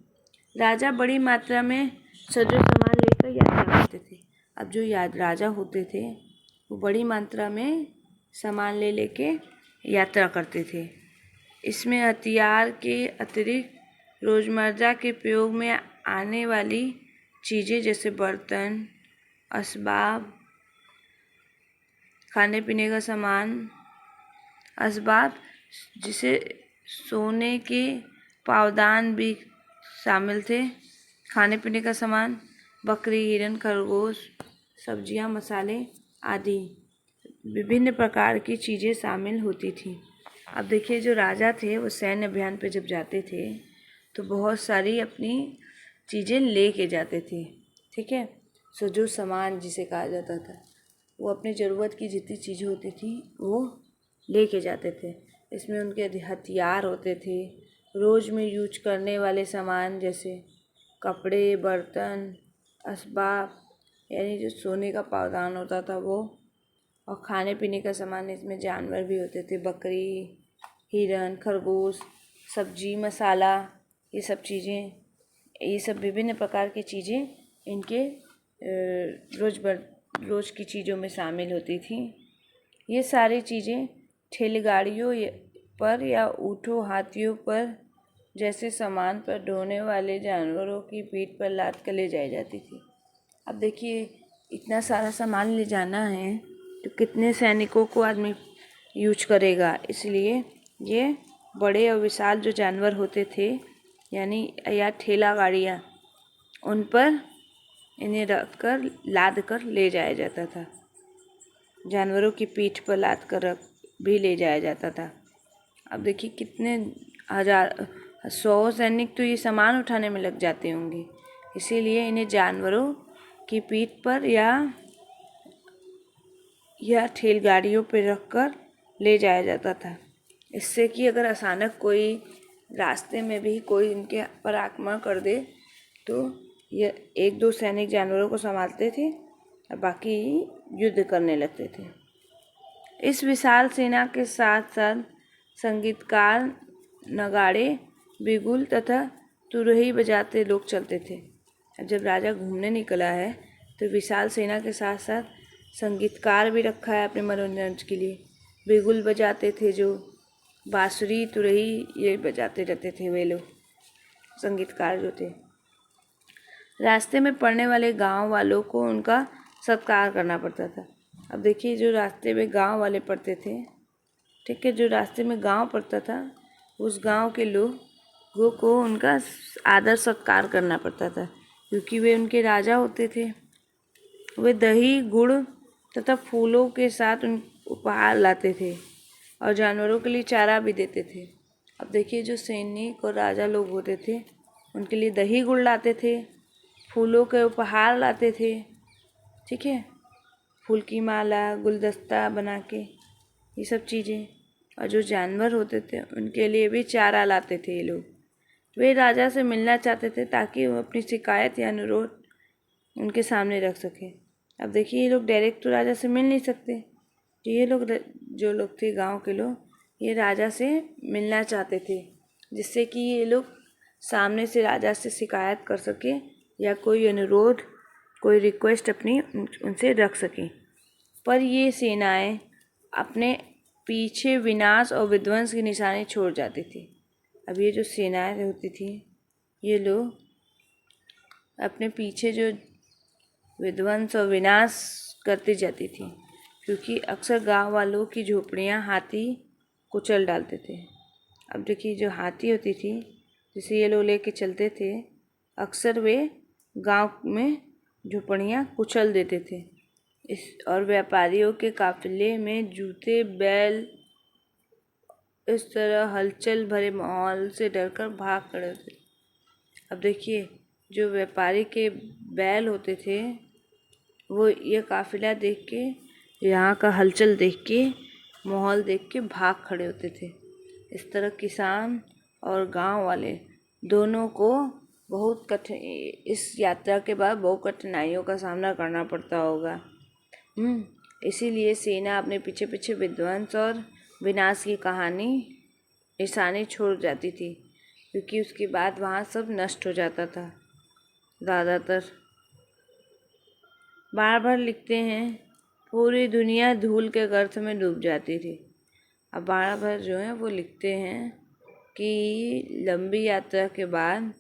राजा बड़ी मात्रा में सजो सामान लेकर यात्रा करते थे। अब जो राजा होते थे वो बड़ी मात्रा में सामान लेके यात्रा करते थे। इसमें हथियार के अतिरिक्त रोज़मर्रा के प्रयोग में आने वाली चीज़ें जैसे बर्तन, असबाब, खाने पीने का सामान, असबाब जिसे सोने के पावदान भी शामिल थे, खाने पीने का सामान, बकरी, हिरन, खरगोश, सब्जियां, मसाले आदि विभिन्न प्रकार की चीज़ें शामिल होती थी। अब देखिए, जो राजा थे वो सैन्य अभियान पे जब जाते थे तो बहुत सारी अपनी चीज़ें ले के जाते थे। ठीक है, सजो सामान जिसे कहा जाता था, वो अपनी ज़रूरत की जितनी चीज़ें होती थी वो ले के जाते थे। इसमें उनके हथियार होते थे, रोज़ में यूज करने वाले सामान जैसे कपड़े, बर्तन, असबाब, यानी जो सोने का पावदान होता था वो, और खाने पीने का सामान। इसमें जानवर भी होते थे, बकरी, हिरन, खरगोश, सब्जी, मसाला, ये सब चीज़ें, ये सब विभिन्न प्रकार की चीज़ें इनके रोज़ की चीज़ों में शामिल होती थी। ये सारी चीज़ें ठेलेगाड़ियों पर या ऊँटों, हाथियों पर जैसे सामान पर ढोने वाले जानवरों की पीठ पर लाद कर ले जाई जाती थी। अब देखिए, इतना सारा सामान ले जाना है तो कितने सैनिकों को आदमी यूज करेगा, इसलिए ये बड़े और विशाल जो जानवर होते थे यानी या ठेला गाड़ियाँ, उन पर इन्हें रख कर लाद कर ले जाया जाता था। जानवरों की पीठ पर लाद कर भी ले जाया जाता था। अब देखिए, कितने हजार 100 सैनिक तो ये सामान उठाने में लग जाते होंगे, इसीलिए इन्हें जानवरों की पीठ पर या ठेलगाड़ियों पर रखकर ले जाया जाता था। इससे कि अगर अचानक कोई रास्ते में भी कोई इनके पर आक्रमण कर दे तो ये 1-2 सैनिक जानवरों को संभालते थे और बाकी युद्ध करने लगते थे। इस विशाल सेना के साथ साथ संगीतकार, नगाड़े, बिगुल तथा तुरही बजाते लोग चलते थे। अब जब राजा घूमने निकला है तो विशाल सेना के साथ साथ संगीतकार भी रखा है अपने मनोरंजन के लिए। बिगुल बजाते थे, जो बांसुरी तुरही ये बजाते रहते थे वे लोग, संगीतकार जो थे। रास्ते में पड़ने वाले गांव वालों को उनका सत्कार करना पड़ता था। अब देखिए, जो रास्ते में गांव वाले पड़ते थे, ठीक है, जो रास्ते में गांव पड़ता था, उस गांव के लोगों को उनका आदर सत्कार करना पड़ता था, क्योंकि वे उनके राजा होते थे। वे दही, गुड़ तथा फूलों के साथ उन उपहार लाते थे और जानवरों के लिए चारा भी देते थे। अब देखिए, जो सैनिक और राजा लोग होते थे, उनके लिए दही गुड़ लाते थे, फूलों के उपहार लाते थे, ठीक है, फूल की माला, गुलदस्ता बना के, ये सब चीज़ें। और जो जानवर होते थे, उनके लिए भी चारा लाते थे ये लोग। वे राजा से मिलना चाहते थे ताकि वो अपनी शिकायत या अनुरोध उनके सामने रख सके। अब देखिए, ये लोग डायरेक्ट तो राजा से मिल नहीं सकते, तो ये लोग, जो लोग थे गांव के लोग, ये राजा से मिलना चाहते थे, जिससे कि ये लोग सामने से राजा से शिकायत कर सके या कोई अनुरोध, कोई रिक्वेस्ट अपनी उनसे रख सकें। पर ये सेनाएं अपने पीछे विनाश और विध्वंस की निशानी छोड़ जाती थी। अब ये जो सेनाएं होती थी, ये लोग अपने पीछे जो विध्वंस और विनाश करती जाती थी, क्योंकि अक्सर गांव वालों की झोपड़ियां हाथी कुचल डालते थे। अब देखिए, जो हाथी होती थी, जिसे ये लोग लेके चलते थे, अक्सर वे गांव में झोपड़ियां कुचल देते थे। और व्यापारियों के काफिले में जूते, बैल इस तरह हलचल भरे माहौल से डरकर भाग खड़े थे। अब देखिए, जो व्यापारी के बैल होते थे, वो ये काफिला देख के, यहाँ का हलचल देख के, माहौल देख के भाग खड़े होते थे। इस तरह किसान और गांव वाले दोनों को बहुत इस यात्रा के बाद बहुत कठिनाइयों का सामना करना पड़ता होगा। इसीलिए सेना अपने पीछे पीछे विध्वंस और विनाश की निशानी छोड़ जाती थी, क्योंकि उसके बाद वहाँ सब नष्ट हो जाता था ज़्यादातर। बार बार लिखते हैं, पूरी दुनिया धूल के गर्त में डूब जाती थी। अब बार बार जो है वो लिखते हैं कि लंबी यात्रा के बाद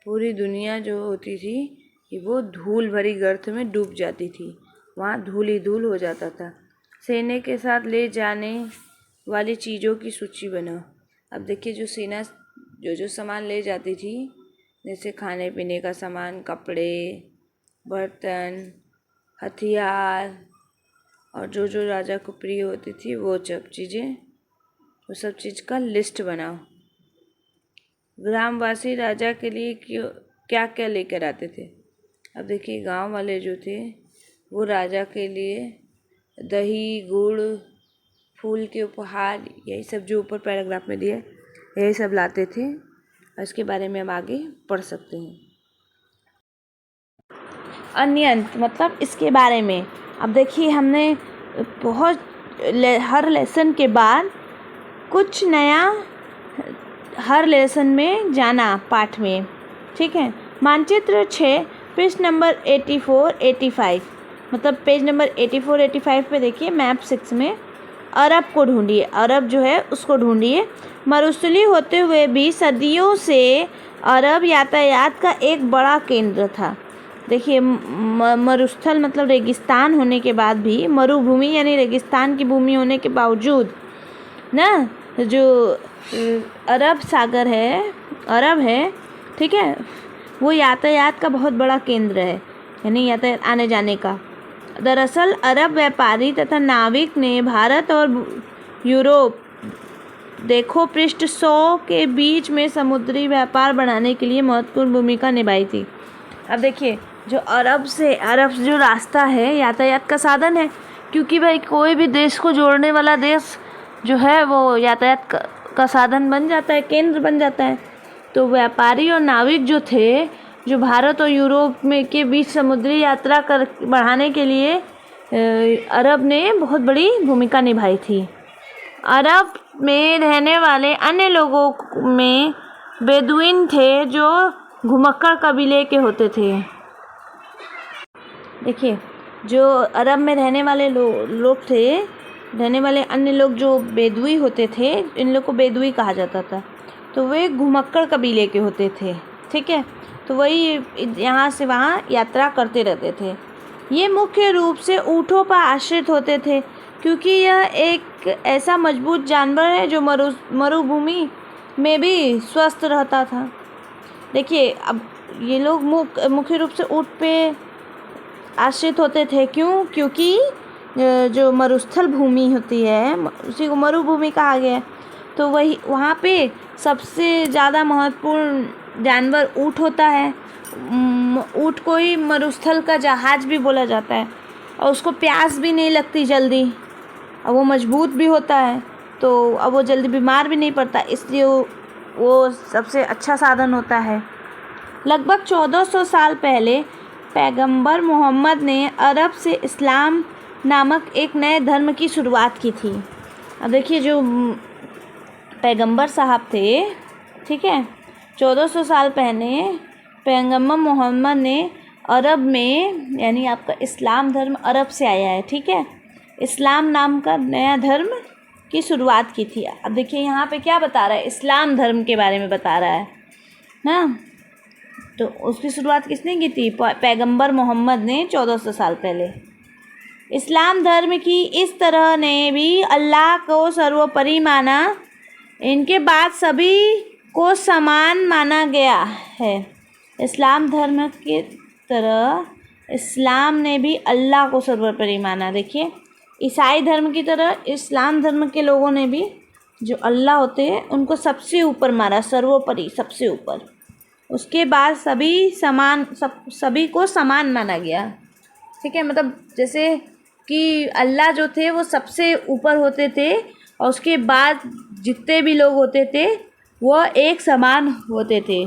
पूरी दुनिया जो होती थी, कि वो धूल भरी गर्त में डूब जाती थी, वहाँ धूल ही धूल हो जाता था। सेना के साथ ले जाने वाली चीज़ों की सूची बनाओ। अब देखिए, जो सेना जो सामान ले जाती थी, जैसे खाने पीने का सामान, कपड़े, बर्तन, हथियार, और जो राजा को प्रिय होती थी वो सब चीज़ें, वो सब चीज़ का लिस्ट बनाओ। ग्रामवासी राजा के लिए क्या क्या लेकर आते थे। अब देखिए, गांव वाले जो थे, वो राजा के लिए दही, गुड़, फूल के उपहार, यही सब जो ऊपर पैराग्राफ में दिया, यही सब लाते थे। और इसके बारे में हम आगे पढ़ सकते हैं। अन्यंत मतलब इसके बारे में। अब देखिए, हमने बहुत हर लेसन के बाद कुछ नया हर लेसन में जाना पाठ में, ठीक है। मानचित्र 6 पृष्ठ नंबर 84-85, मतलब पेज नंबर 84-85 पे देखिए, मैप 6 में अरब को ढूंढिए। अरब जो है उसको ढूंढिए। मरुस्थली होते हुए भी सदियों से अरब यातायात का एक बड़ा केंद्र था। देखिए, मरुस्थल मतलब रेगिस्तान होने के बाद भी, मरुभूमि यानी रेगिस्तान की भूमि होने के बावजूद ना, जो अरब सागर है, अरब है, ठीक है, वो यातायात का बहुत बड़ा केंद्र है, यानी यातायात आने जाने का। दरअसल अरब व्यापारी तथा नाविक ने भारत और यूरोप, देखो पृष्ठ 100 के बीच में समुद्री व्यापार बढ़ाने के लिए महत्वपूर्ण भूमिका निभाई थी। अब देखिए, जो अरब जो रास्ता है, यातायात का साधन है, क्योंकि भाई कोई भी देश को जोड़ने वाला देश जो है वो यातायात का साधन बन जाता है, केंद्र बन जाता है। तो व्यापारी और नाविक जो थे, जो भारत और यूरोप में के बीच समुद्री यात्रा बढ़ाने के लिए अरब ने बहुत बड़ी भूमिका निभाई थी। अरब में रहने वाले अन्य लोगों में बेदुइन थे, जो घुमक्कड़ कबीले के होते थे। देखिए, जो अरब में रहने वाले लोग थे, रहने वाले अन्य लोग जो बेदुई होते थे, इन लोग को बेदुई कहा जाता था। तो वे घुमक्कड़ कबीले के होते थे, ठीक है। तो वही यहाँ से वहाँ यात्रा करते रहते थे। ये मुख्य रूप से ऊँटों पर आश्रित होते थे, क्योंकि यह एक ऐसा मजबूत जानवर है जो मरुभूमि में भी स्वस्थ रहता था। देखिए, अब ये लोग मुख्य रूप से ऊँट पे आश्रित होते थे। क्यों? क्योंकि जो मरुस्थल भूमि होती है उसी को मरुभूमि कहा गया है। तो वही वहाँ पे सबसे ज़्यादा महत्वपूर्ण जानवर ऊँट होता है। ऊँट को ही मरुस्थल का जहाज भी बोला जाता है, और उसको प्यास भी नहीं लगती जल्दी, और वो मजबूत भी होता है, तो अब वो जल्दी बीमार भी नहीं पड़ता, इसलिए वो सबसे अच्छा साधन होता है। लगभग 1400 साल पहले पैगंबर मोहम्मद ने अरब से इस्लाम नामक एक नए धर्म की शुरुआत की थी। अब देखिए, जो पैगंबर साहब थे, ठीक है, 1400 साल पहले पैगंबर मोहम्मद ने अरब में, यानी आपका इस्लाम धर्म अरब से आया है, ठीक है, इस्लाम नाम का नया धर्म की शुरुआत की थी। अब देखिए यहाँ पे क्या बता रहा है, इस्लाम धर्म के बारे में बता रहा है ना। तो उसकी शुरुआत किसने की थी? पैगंबर मोहम्मद ने 1400 साल पहले। इस्लाम धर्म की इस तरह ने भी अल्लाह को सर्वोपरि माना। इनके बाद सभी को समान माना गया है। इस्लाम धर्म की तरह इस्लाम ने भी अल्लाह को सर्वोपरि माना। देखिए, ईसाई धर्म की तरह इस्लाम धर्म के लोगों ने भी जो अल्लाह होते हैं उनको सबसे ऊपर माना, सर्वोपरि, सबसे ऊपर। उसके बाद सभी को समान माना गया, ठीक है। मतलब जैसे कि अल्लाह जो थे वो सबसे ऊपर होते थे, और उसके बाद जितने भी लोग होते थे वो एक समान होते थे।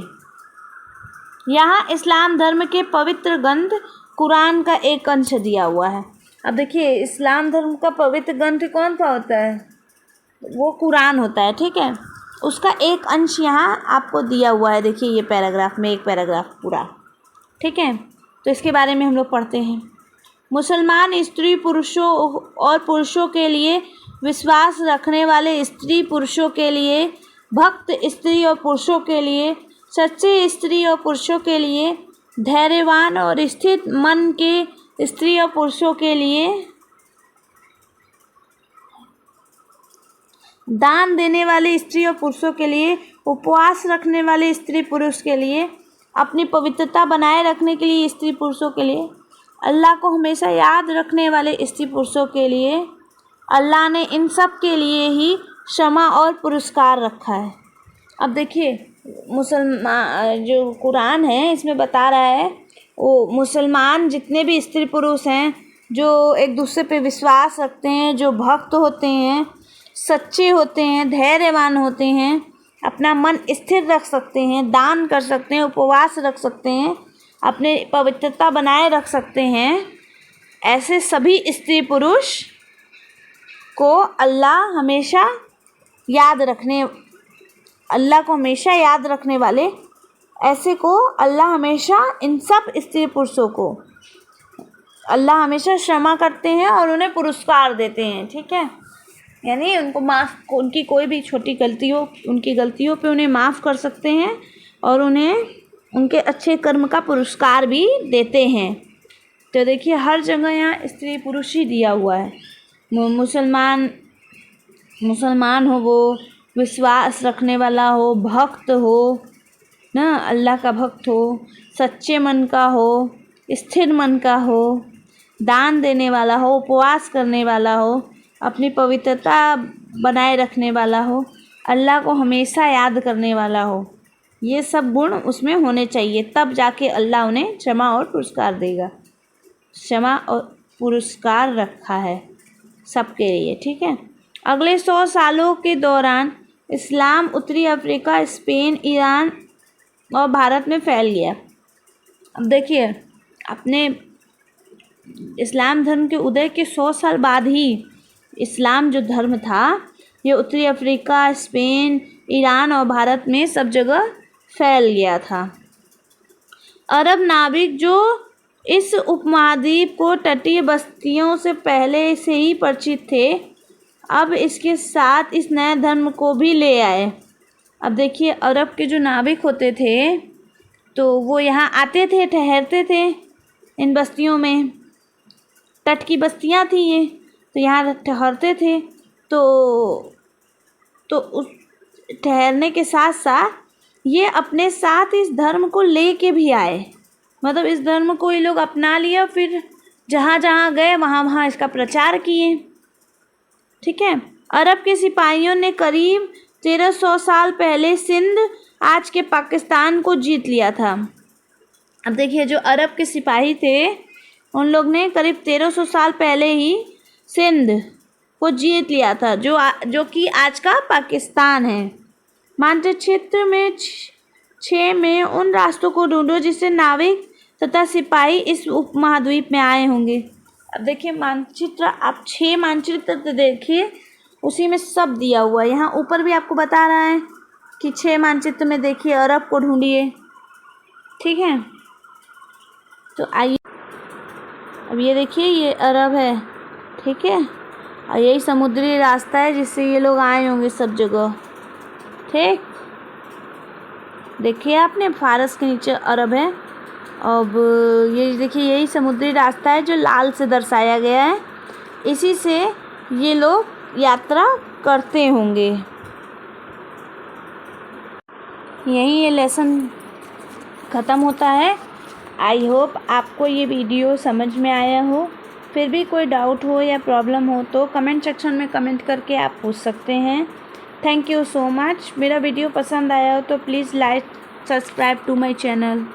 यहाँ इस्लाम धर्म के पवित्र ग्रंथ कुरान का एक अंश दिया हुआ है। अब देखिए, इस्लाम धर्म का पवित्र ग्रंथ कौन सा होता है? वो कुरान होता है, ठीक है। उसका एक अंश यहाँ आपको दिया हुआ है। देखिए, ये पैराग्राफ में, एक पैराग्राफ पूरा, ठीक है। तो इसके बारे में हम लोग पढ़ते हैं। मुसलमान स्त्री पुरुषों और पुरुषों के लिए, विश्वास रखने वाले स्त्री पुरुषों के लिए, भक्त स्त्री और पुरुषों के लिए, सच्चे स्त्री और पुरुषों के लिए, धैर्यवान और स्थिर मन के स्त्री और पुरुषों के लिए, दान देने वाले स्त्री और पुरुषों के लिए, उपवास रखने वाले स्त्री पुरुष के लिए, अपनी पवित्रता बनाए रखने के लिए स्त्री पुरुषों के लिए, अल्लाह को हमेशा याद रखने वाले स्त्री पुरुषों के लिए, अल्लाह ने इन सब के लिए ही क्षमा और पुरस्कार रखा है। अब देखिए, मुसलमान जो कुरान है इसमें बता रहा है, वो मुसलमान जितने भी स्त्री पुरुष हैं जो एक दूसरे पे विश्वास रखते हैं, जो भक्त होते हैं, सच्चे होते हैं, धैर्यवान होते हैं, अपना मन स्थिर रख सकते हैं, दान कर सकते हैं, उपवास रख सकते हैं, अपने पवित्रता बनाए रख सकते हैं, ऐसे सभी स्त्री पुरुष को अल्लाह को हमेशा याद रखने वाले, ऐसे को अल्लाह हमेशा, इन सब स्त्री पुरुषों को अल्लाह हमेशा क्षमा करते हैं और उन्हें पुरस्कार देते हैं, ठीक है। यानी उनकी कोई भी छोटी गलती हो, उनकी गलतियों पे उन्हें माफ़ कर सकते हैं और उन्हें उनके अच्छे कर्म का पुरस्कार भी देते हैं। तो देखिए, हर जगह यहाँ स्त्री पुरुष ही दिया हुआ है। मुसलमान हो, वो विश्वास रखने वाला हो, भक्त हो ना, अल्लाह का भक्त हो, सच्चे मन का हो, स्थिर मन का हो, दान देने वाला हो, उपवास करने वाला हो, अपनी पवित्रता बनाए रखने वाला हो, अल्लाह को हमेशा याद करने वाला हो, ये सब गुण उसमें होने चाहिए, तब जाके अल्लाह उन्हें क्षमा और पुरस्कार देगा। क्षमा और पुरस्कार रखा है सबके लिए, ठीक है। अगले 100 सालों के दौरान इस्लाम उत्तरी अफ्रीका, स्पेन, ईरान और भारत में फैल गया। अब देखिए, अपने इस्लाम धर्म के उदय के 100 साल बाद ही इस्लाम जो धर्म था ये उत्तरी अफ्रीका, स्पेन, ईरान और भारत में सब जगह फैल गया था। अरब नाविक जो इस उपमहाद्वीप को तटीय बस्तियों से पहले से ही परिचित थे, अब इसके साथ इस नए धर्म को भी ले आए। अब देखिए, अरब के जो नाविक होते थे तो वो यहाँ आते थे, ठहरते थे इन बस्तियों में। तट की बस्तियाँ थी ये, तो यहाँ ठहरते थे। तो उस ठहरने के साथ साथ ये अपने साथ इस धर्म को लेके भी आए। मतलब इस धर्म को ये लोग अपना लिया, फिर जहाँ जहाँ गए वहाँ वहाँ इसका प्रचार किए। ठीक है। अरब के सिपाहियों ने करीब 1300 साल पहले सिंध, आज के पाकिस्तान को जीत लिया था। अब देखिए, जो अरब के सिपाही थे उन लोग ने करीब 1300 साल पहले ही सिंध को जीत लिया था, जो कि आज का पाकिस्तान है। मानचित्र में 6 में उन रास्तों को ढूंढो जिससे नाविक तथा सिपाही इस उपमहाद्वीप में आए होंगे। अब देखिए मानचित्र, आप 6 मानचित्र देखिए, उसी में सब दिया हुआ है। यहाँ ऊपर भी आपको बता रहा है कि 6 मानचित्र में देखिए अरब को ढूंढिए। ठीक है, तो आइए, अब ये देखिए ये अरब है। ठीक है, और यही समुद्री रास्ता है जिससे ये लोग आए होंगे सब जगह। ठीक, देखिए आपने, फारस के नीचे अरब है। अब ये देखिए, यही समुद्री रास्ता है जो लाल से दर्शाया गया है, इसी से ये लोग यात्रा करते होंगे। यही ये लेसन ख़त्म होता है। आई होप आपको ये वीडियो समझ में आया हो। फिर भी कोई डाउट हो या प्रॉब्लम हो तो कमेंट सेक्शन में कमेंट करके आप पूछ सकते हैं। Thank you so much. मेरा वीडियो पसंद आया हो तो please like, subscribe to my channel.